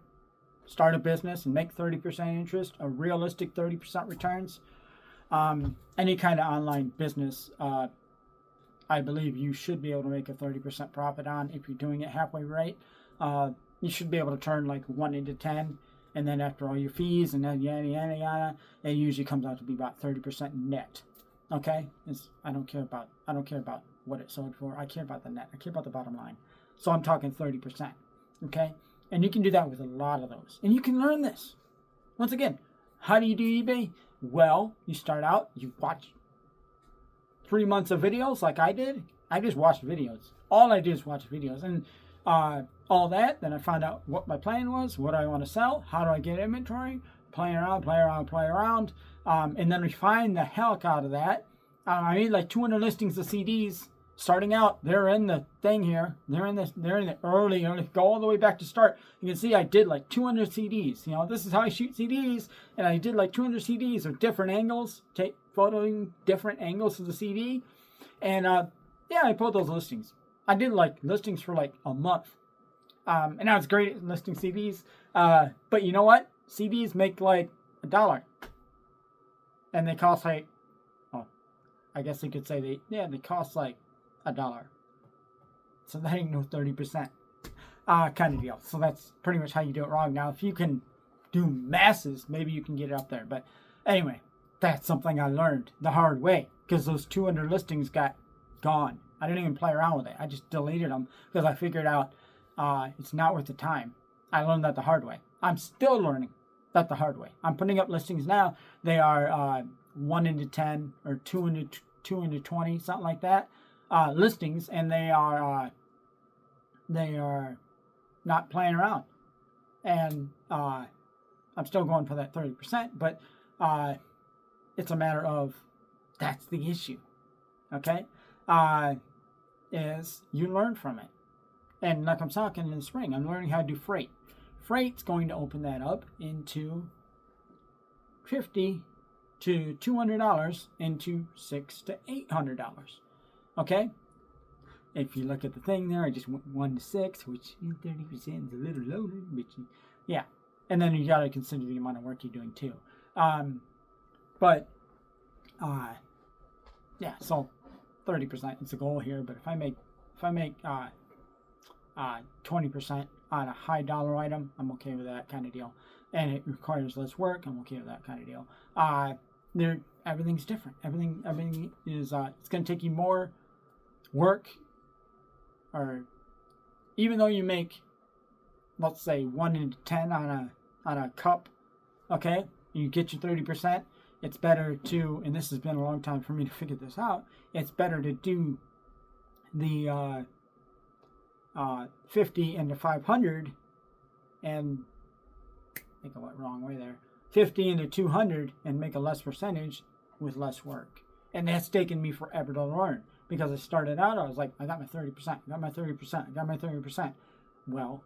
start a business and make 30% interest, a realistic 30% returns, any kind of online business, I believe you should be able to make a 30% profit on if you're doing it halfway right. You should be able to turn like 1 into 10, and then after all your fees and then yada yada yada, it usually comes out to be about 30% net. Okay, I don't care about what it sold for. I care about the net. I care about the bottom line. So I'm talking 30%. Okay, and you can do that with a lot of those, and you can learn this. Once again, how do you do eBay? Well, you start out, you watch 3 months of videos like I did. I just watched videos. All I did is watch videos. And all that, then I found out what my plan was, what I want to sell, how do I get inventory, play around, and then refine the heck out of that. I made like 200 listings of CDs. Starting out, they're in the thing here. They're in the early, go all the way back to start. You can see I did like 200 CDs. This is how I shoot CDs. And I did like 200 CDs of different angles, photoing different angles of the CD. And I put those listings. I did like listings for like a month. And I was great at listing CDs. But you know what? CDs make like $1. And they cost like, I guess you could say they cost like $1. So that ain't no 30% kind of deal. So that's pretty much how you do it wrong. Now, if you can do masses, maybe you can get it up there. But anyway, that's something I learned the hard way because those 200 listings got gone. I didn't even play around with it. I just deleted them because I figured out it's not worth the time. I learned that the hard way. I'm still learning. That the hard way. I'm putting up listings now. They are 1 into 10 or 2 into 20, something like that. Listings, and they are not playing around. And I'm still going for that 30%, but it's a matter of that's the issue. Okay, is you learn from it. And like I'm talking in the spring, I'm learning how to do freight. Freight's going to open that up into $50 to $200 into $600 to $800. Okay? If you look at the thing there, I just went 1 to 6, which 30% is a little low, but yeah. And then you got to consider the amount of work you're doing too. Yeah. So 30% is the goal here. But if I make 20% on a high dollar item, I'm okay with that kind of deal. And it requires less work, I'm okay with that kind of deal. Everything's different. Everything is it's going to take you more work, or even though you make, let's say 1 into 10 on a cup, okay, you get your 30%. It's better to, and this has been a long time for me to figure this out. It's better to do the 50 into 500, and I think I went wrong way there. 50 into 200 and make a less percentage with less work. And that's taken me forever to learn, because I started out, I was like, I got my 30%, I got my 30%, I got my 30%. Well,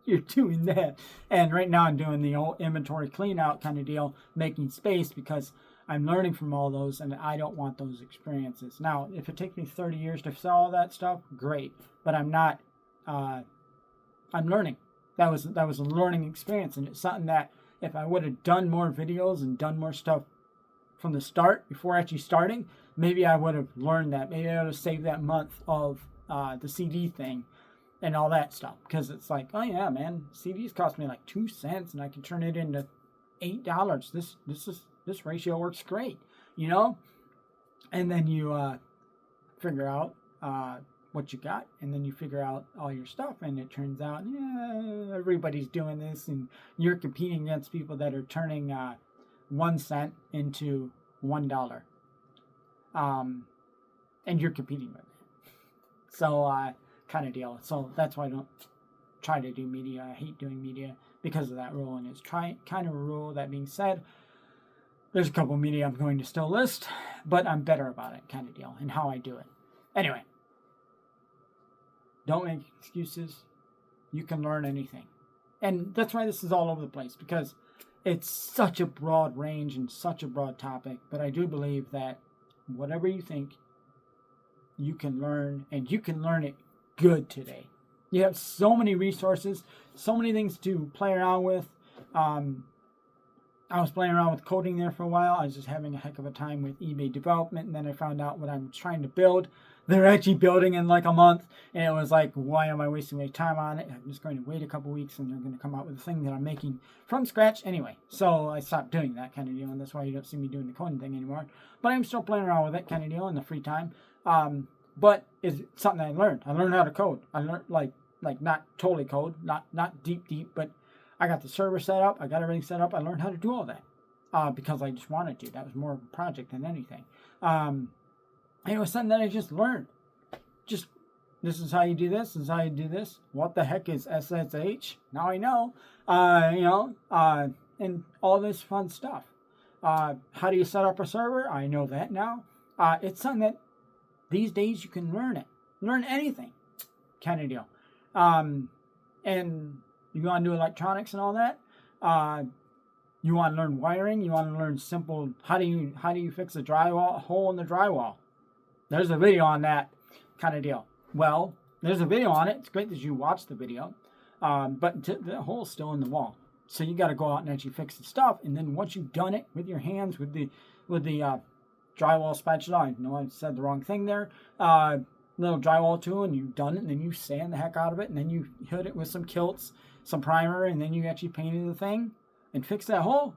you're doing that. And right now I'm doing the old inventory clean out kind of deal, making space, because I'm learning from all those, and I don't want those experiences. Now, if it takes me 30 years to sell all that stuff, great. But I'm not, I'm learning. That was a learning experience, and it's something that if I would have done more videos and done more stuff from the start, before actually starting, maybe I would have learned that. Maybe I would have saved that month of the CD thing and all that stuff. Because it's like, oh yeah, man, CDs cost me like 2 cents, and I can turn it into $8. This ratio works great, you know? And then you figure out what you got, and then you figure out all your stuff, and it turns out, yeah, everybody's doing this, and you're competing against people that are turning 1 cent into $1. And you're competing with it. So, kind of deal. So that's why I don't try to do media. I hate doing media because of that rule, and it's kind of a rule. That being said, there's a couple media I'm going to still list, but I'm better about it, kind of deal, and how I do it. Anyway, don't make excuses. You can learn anything. And that's why this is all over the place, because it's such a broad range and such a broad topic. But I do believe that whatever you think, you can learn, and you can learn it good today. You have so many resources, so many things to play around with. I was playing around with coding there for a while. I was just having a heck of a time with eBay development, and then I found out what I'm trying to build. They're actually building in like a month, and it was like, why am I wasting my time on it? I'm just going to wait a couple weeks, and they're going to come out with a thing that I'm making from scratch anyway. So I stopped doing that kind of deal, and that's why you don't see me doing the coding thing anymore. But I'm still playing around with that kind of deal in the free time. But it's something I learned. I learned how to code. I learned like not totally code, not deep, but I got the server set up. I got everything set up. I learned how to do all that because I just wanted to. That was more of a project than anything. And it was something that I just learned. Just, this is how you do this. This is how you do this. What the heck is SSH? Now I know. And all this fun stuff. How do you set up a server? I know that now. It's something that these days you can learn it. Learn anything. Kind of deal. And you want to do electronics and all that. You want to learn wiring. You want to learn simple. How do you fix a drywall hole in the drywall? There's a video on that kind of deal. Well, there's a video on it. It's great that you watched the video, but the hole's still in the wall. So you got to go out and actually fix the stuff. And then once you've done it with your hands, with the drywall spatula, I know I said the wrong thing there. Little drywall tool, and you've done it, and then you sand the heck out of it, and then you hit it with some kilts, some primer, and then you actually painted the thing and fix that hole.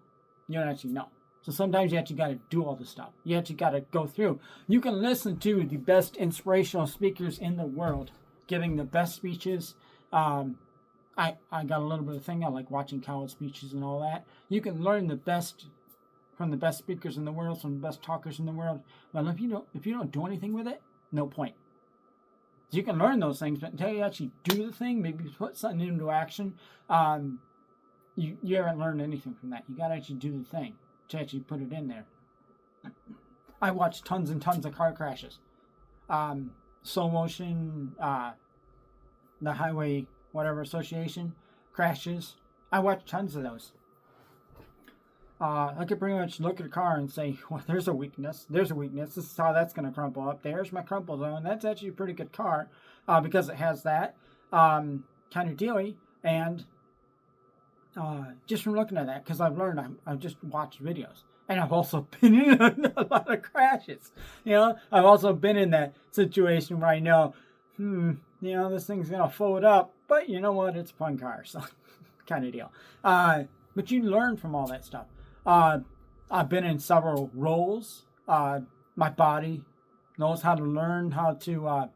You don't actually know. So sometimes you actually got to do all this stuff. You actually got to go through. You can listen to the best inspirational speakers in the world giving the best speeches. I got a little bit of thing. I like watching college speeches and all that. You can learn the best from the best speakers in the world, from the best talkers in the world. But if you don't do anything with it, no point. You can learn those things, but until you actually do the thing, maybe put something into action, you haven't learned anything from that. You got to actually do the thing to actually put it in there. I watch tons and tons of car crashes. Slow motion, the Highway whatever association crashes. I watch tons of those. I could pretty much look at a car and say, well, there's a weakness. There's a weakness. This is how that's going to crumple up. There's my crumple zone. That's actually a pretty good car because it has that kind of dealy. And just from looking at that, because I've learned, I've just watched videos. And I've also been in a lot of crashes. I've also been in that situation where I know, this thing's going to fold up. But you know what? It's a fun car. So kind of deal. But you learn from all that stuff. I've been in several roles. My body knows how to learn how to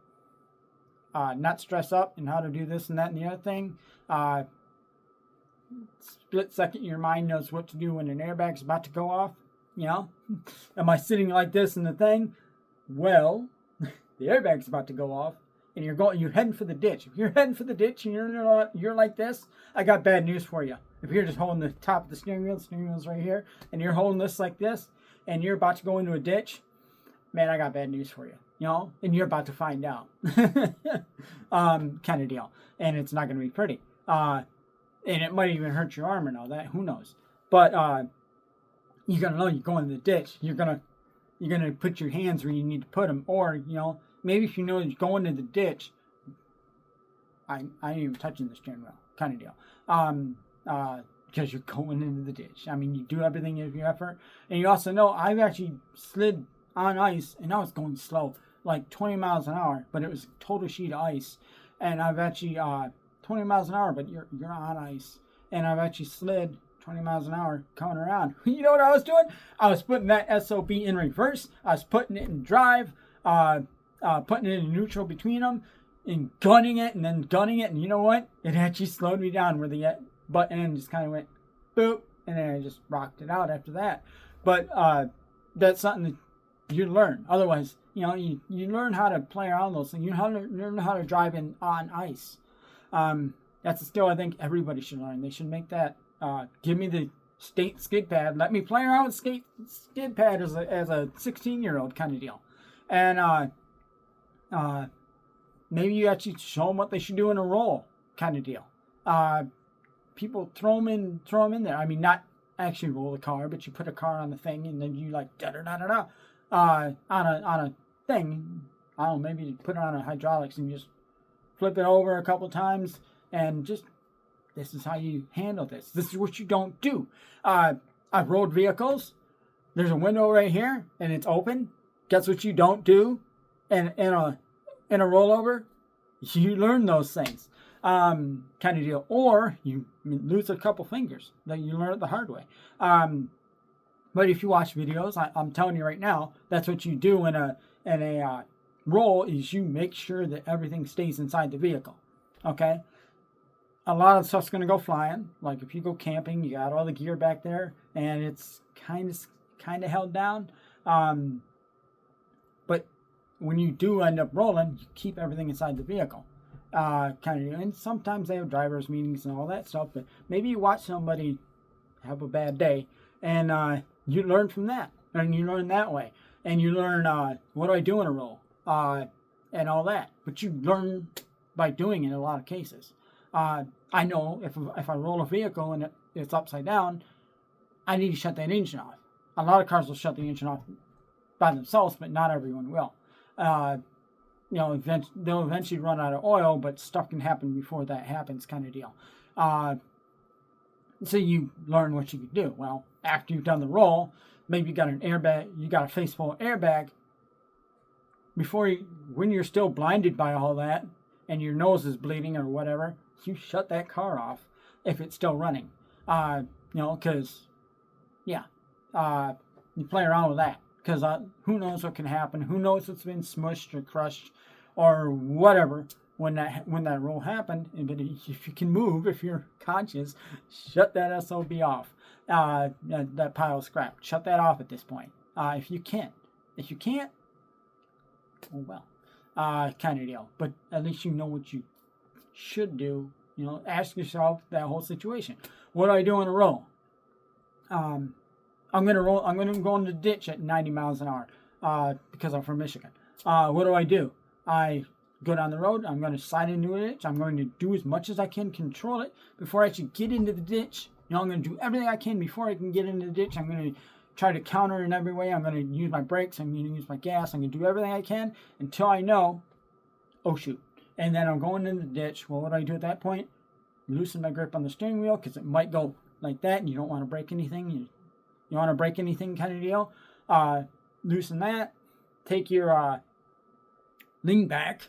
not stress up and how to do this and that and the other thing. Split second, your mind knows what to do when an airbag's about to go off. Am I sitting like this in the thing? Well, the airbag's about to go off, and you're heading for the ditch. If you're heading for the ditch and you're like this, I got bad news for you. If you're just holding the top of the steering wheel's right here, and you're holding this like this, and you're about to go into a ditch, man, I got bad news for you. And you're about to find out. Kind of deal. And it's not going to be pretty. And it might even hurt your arm and all that. Who knows? But you're going to know you're going in the ditch. You're going to put your hands where you need to put them. Or, maybe if you know you're going in the ditch, I ain't even touching the steering wheel. Kind of deal. Because you're going into the ditch. I mean, you do everything in your effort. And you also know I've actually slid on ice, and I was going slow, like 20 miles an hour, but it was a total sheet of ice. And I've actually, 20 miles an hour, but you're on ice. And I've actually slid 20 miles an hour coming around. You know what I was doing? I was putting that SOB in reverse. I was putting it in drive, putting it in neutral between them, and gunning it, and then gunning it. And you know what? It actually slowed me down where the button end just kind of went boop, and then I just rocked it out after that. But that's something that you learn. Otherwise, you learn how to play around those things. You learn how to drive on ice. That's a skill I think everybody should learn. They should make that. Give me the state skid pad. Let me play around with skid pad as a 16-year-old kind of deal. And maybe you actually show them what they should do in a roll kind of deal. People throw them in there. I mean, not actually roll the car, but you put a car on the thing, and then you like da-da-da-da-da on a thing. I don't know, maybe you put it on a hydraulics and just flip it over a couple times, and just, this is how you handle this. This is what you don't do. I've rolled vehicles. There's a window right here, and it's open. Guess what you don't do? And in a rollover, you learn those things. Kind of deal. Or you lose a couple fingers. That you learn it the hard way. But if you watch videos, I'm telling you right now, that's what you do in a roll, is you make sure that everything stays inside the vehicle. Okay? A lot of stuff's going to go flying. Like if you go camping, you got all the gear back there, and it's kind of held down. But when you do end up rolling, you keep everything inside the vehicle. And sometimes they have drivers meetings and all that stuff, but maybe you watch somebody have a bad day, and you learn from that, and you learn that way, and you learn what do I do in a roll, and all that. But you learn by doing it in a lot of cases. I know if I roll a vehicle and it's upside down, I need to shut that engine off. A lot of cars will shut the engine off by themselves, but not everyone will. They'll eventually run out of oil, but stuff can happen before that happens, kind of deal. So you learn what you can do. Well, after you've done the roll, maybe you got an airbag, you got a face full of airbag. When you're still blinded by all that, and your nose is bleeding or whatever, you shut that car off if it's still running. Because, you play around with that. Because who knows what can happen? Who knows what's been smushed or crushed or whatever when that roll happened. But if you can move, if you're conscious, shut that SOB off. That pile of scrap. Shut that off at this point. If you can. If you can't, oh well. Kind of deal. But at least you know what you should do. You know, ask yourself that whole situation. What do I do in a roll? I'm gonna roll. I'm gonna go in the ditch at 90 miles an hour because I'm from Michigan. What do? I go down the road. I'm going to slide into a ditch. I'm going to do as much as I can, control it before I actually get into the ditch. You know, I'm going to do everything I can before I can get into the ditch. I'm going to try to counter in every way. I'm going to use my brakes. I'm going to use my gas. I'm going to do everything I can until I know, oh shoot. And then I'm going into the ditch. Well, what do I do at that point? Loosen my grip on the steering wheel because it might go like that, and you don't want to break anything. You want to break anything kind of deal. Loosen that. Take your lean back,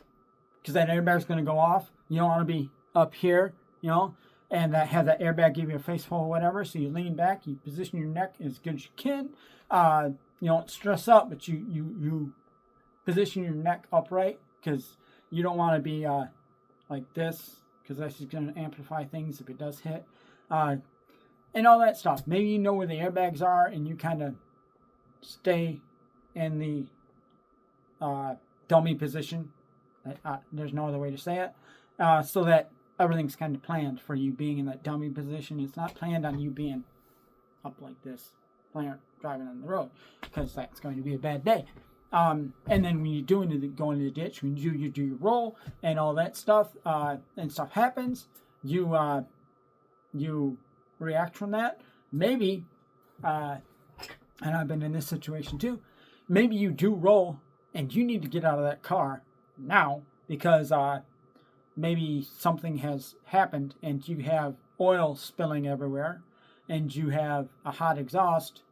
because that airbag's going to go off. You don't want to be up here, you know, and have that airbag give you a face full or whatever. So you lean back, you position your neck as good as you can. You don't stress up, but you position your neck upright, because you don't want to be like this, because that's just going to amplify things if it does hit. And all that stuff. Maybe you know where the airbags are, and you kind of stay in the dummy position. There's no other way to say it. So that everything's kind of planned for you being in that dummy position. It's not planned on you being up like this, driving on the road, because that's going to be a bad day. And then when you go into the ditch, when you do your roll and all that stuff, and stuff happens, you react from that. Maybe, and I've been in this situation too, maybe you do roll and you need to get out of that car now because maybe something has happened and you have oil spilling everywhere and you have a hot exhaust.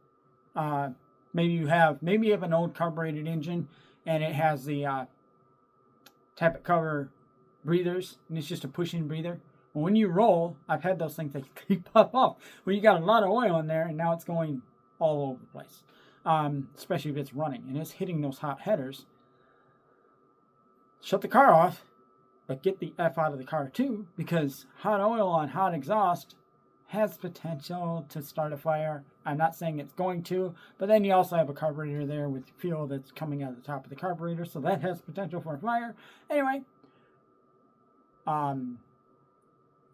Maybe you have an old carbureted engine and it has the tappet cover breathers, and it's just a push-in breather. Well, when you roll, I've had those things that they pop off. Well, you got a lot of oil in there, and now it's going all over the place. Especially if it's running and it's hitting those hot headers. Shut the car off, but get the F out of the car too, because hot oil on hot exhaust has potential to start a fire. I'm not saying it's going to, but then you also have a carburetor there with fuel that's coming out of the top of the carburetor, so that has potential for a fire. Anyway,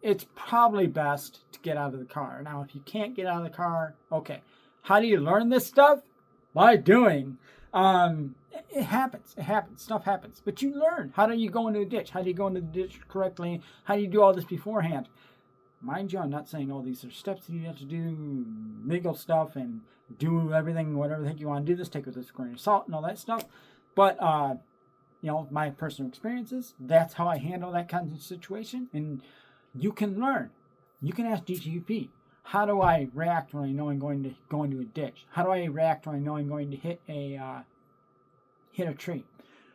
it's probably best to get out of the car. Now, if you can't get out of the car, okay. How do you learn this stuff? By doing. It happens. Stuff happens. But you learn. How do you go into a ditch? How do you go into the ditch correctly? How do you do all this beforehand? Mind you, I'm not saying all these are steps that you have to do, legal stuff, and do everything, whatever the heck you want to do this, take with a grain of salt and all that stuff. But, you know, my personal experiences, that's how I handle that kind of situation. And you can learn. You can ask DTUP, how do I react when I know I'm going to go into a ditch? How do I react when I know I'm going to hit a tree?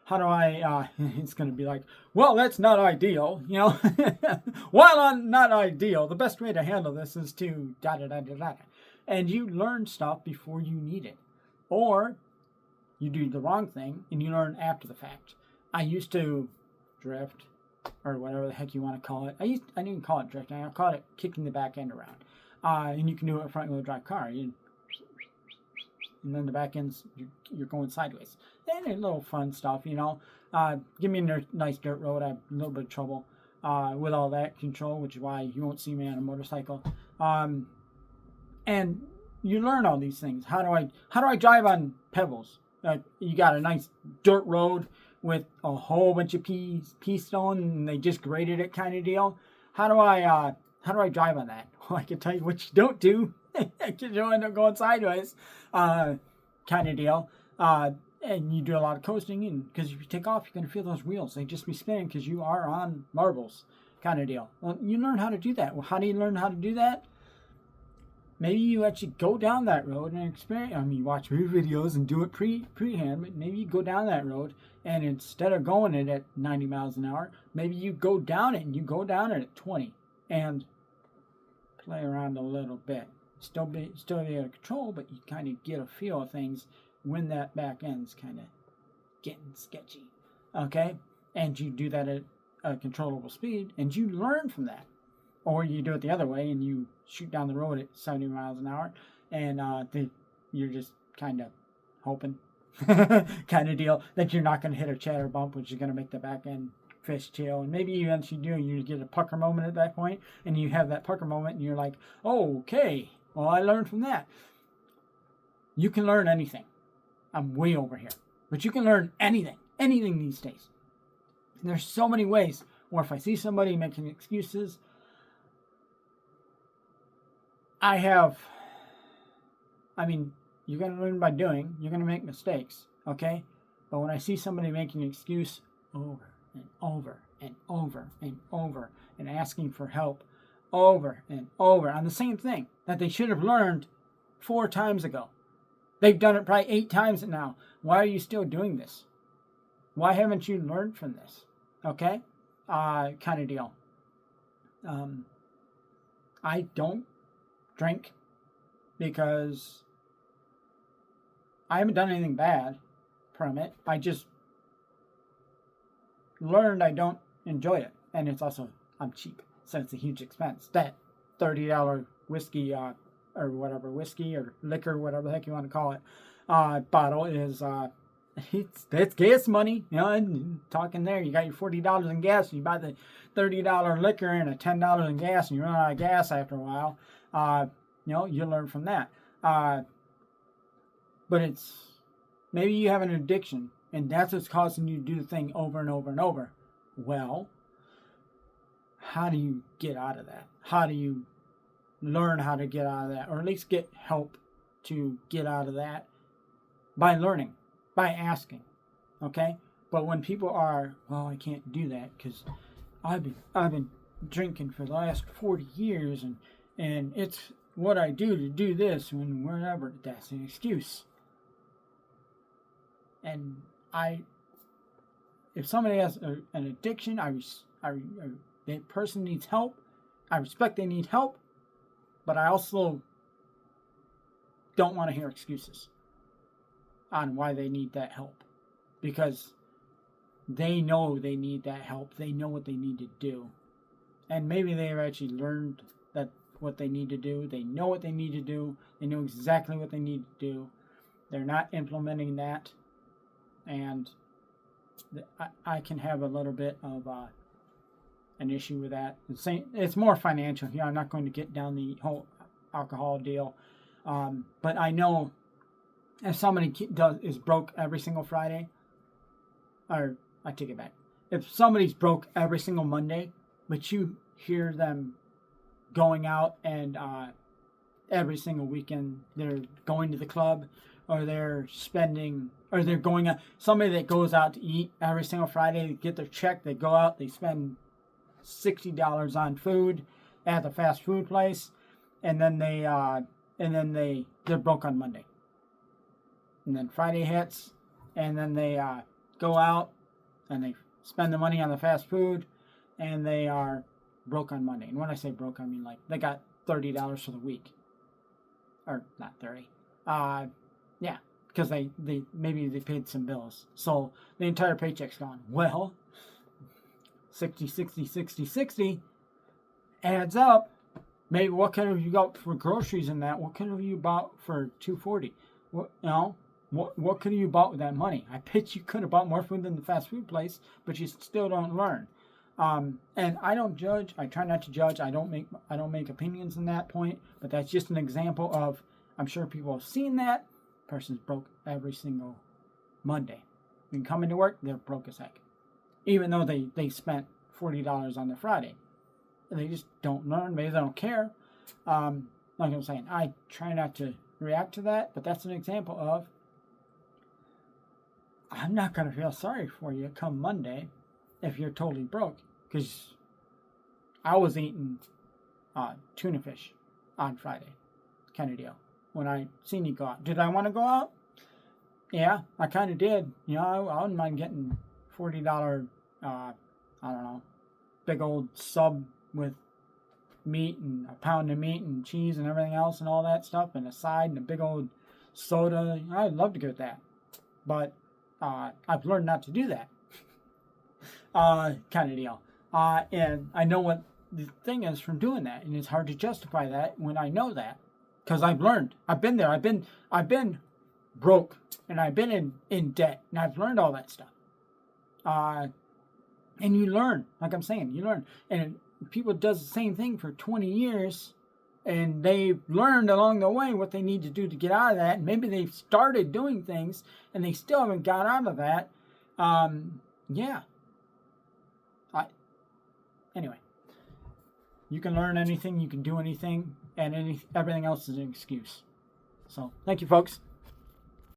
How do I, it's going to be like, well, that's not ideal, you know. While not ideal, the best way to handle this is to da-da-da-da-da. And you learn stuff before you need it. Or you do the wrong thing and you learn after the fact. I used to drift, or whatever the heck you want to call it. I didn't call it drifting. I called it kicking the back end around. And you can do it in a front-wheel drive car. And then the back end's, you're going sideways. And a little fun stuff, you know. Give me a nice dirt road. I have a little bit of trouble with all that control, which is why you won't see me on a motorcycle. And you learn all these things. How do I drive on pebbles? You got a nice dirt road with a whole bunch of pea stone, and they just graded it, kind of deal. How do I drive on that? Well, I can tell you what you don't do, because you'll end up going sideways, kind of deal. And you do a lot of coasting, and because if you take off, you're going to feel those wheels. They just be spinning because you are on marbles, kind of deal. Well, you learn how to do that. Well, how do you learn how to do that? Maybe you actually go down that road and experience. I mean, you watch videos and do it pre-hand, but maybe you go down that road, and instead of going it at 90 miles an hour, maybe you go down it, and you go down it at 20, and play around a little bit. Still be out of control, but you kind of get a feel of things when that back end's kind of getting sketchy. Okay? And you do that at a controllable speed, and you learn from that. Or you do it the other way and you shoot down the road at 70 miles an hour, and you're just kind of hoping, kind of deal, that you're not going to hit a chatter bump, which is going to make the back end fish tail. And maybe you actually do, you get a pucker moment at that point, and you have that pucker moment, and you're like, oh, okay, well, I learned from that. You can learn anything. I'm way over here. But you can learn anything these days. And there's so many ways. Or if I see somebody making excuses, you're going to learn by doing. You're going to make mistakes, okay? But when I see somebody making an excuse over and over and over and over and asking for help over and over on the same thing that they should have learned 4 times ago. They've done it probably 8 times now. Why are you still doing this? Why haven't you learned from this? Okay? Kind of deal. I don't drink because I haven't done anything bad from it. I just learned I don't enjoy it. And it's also, I'm cheap, so it's a huge expense. That $30 whiskey, or whatever, whiskey or liquor, whatever the heck you want to call it, bottle is, it's gas money, and talking there, you got your $40 in gas, and you buy the $30 liquor and a $10 in gas, and you run out of gas after a while. You learn from that. But it's, maybe you have an addiction, and that's what's causing you to do the thing over and over and over. Well, how do you get out of that? How do you learn how to get out of that, or at least get help to get out of that? By learning, by asking, okay? But when people are, well, I can't do that because I've been drinking for the last 40 years, and it's what I do to do this and wherever, that's an excuse. And if somebody has an addiction, that person needs help. I respect they need help, but I also don't want to hear excuses on why they need that help, because they know they need that help. They know what they need to do, and maybe they've actually learned that what they need to do. They know what they need to do. They know exactly what they need to do. They're not implementing that, and I can have a little bit of an issue with that. It's more financial here. I'm not going to get down the whole alcohol deal, but I know if somebody is broke every single Friday, or I take it back, if somebody's broke every single Monday, but you hear them going out and every single weekend they're going to the club, or they're spending, or they're going out, somebody that goes out to eat every single Friday, they get their check, they go out, they spend $60 on food at the fast food place, and then they're broke on Monday. And then Friday hits, and then they go out and they spend the money on the fast food, and they are broke on Monday. And when I say broke, I mean like they got $30 for the week, or not 30. Yeah, because they maybe they paid some bills, so the entire paycheck's gone. Well, 60 adds up. Maybe what could have you got for groceries in that? What could have you bought for $2.40? What could have you bought with that money? I bet you could have bought more food than the fast food place, but you still don't learn. And I don't judge. I try not to judge. I don't make opinions on that point. But that's just an example of, I'm sure people have seen that. Person's broke every single Monday. When coming to work, they're broke as heck, even though they spent $40 on their Friday. They just don't learn. Maybe they don't care. Like I'm saying, I try not to react to that, but that's an example of, I'm not going to feel sorry for you come Monday if you're totally broke, because I was eating tuna fish on Friday, kind of deal, when I seen you go out. Did I want to go out? Yeah, I kind of did. I wouldn't mind getting $40, I don't know, big old sub with meat and a pound of meat and cheese and everything else and all that stuff, and a side and a big old soda. I'd love to get that, but I've learned not to do that. Kind of deal. And I know what the thing is from doing that, and it's hard to justify that when I know that, because I've learned. I've been there. I've been broke, and I've been in debt, and I've learned all that stuff. And you learn, like I'm saying, you learn. And people does the same thing for 20 years, and they've learned along the way what they need to do to get out of that. And maybe they've started doing things, and they still haven't got out of that. Yeah. Anyway, you can learn anything, you can do anything, and everything else is an excuse. So, thank you, folks.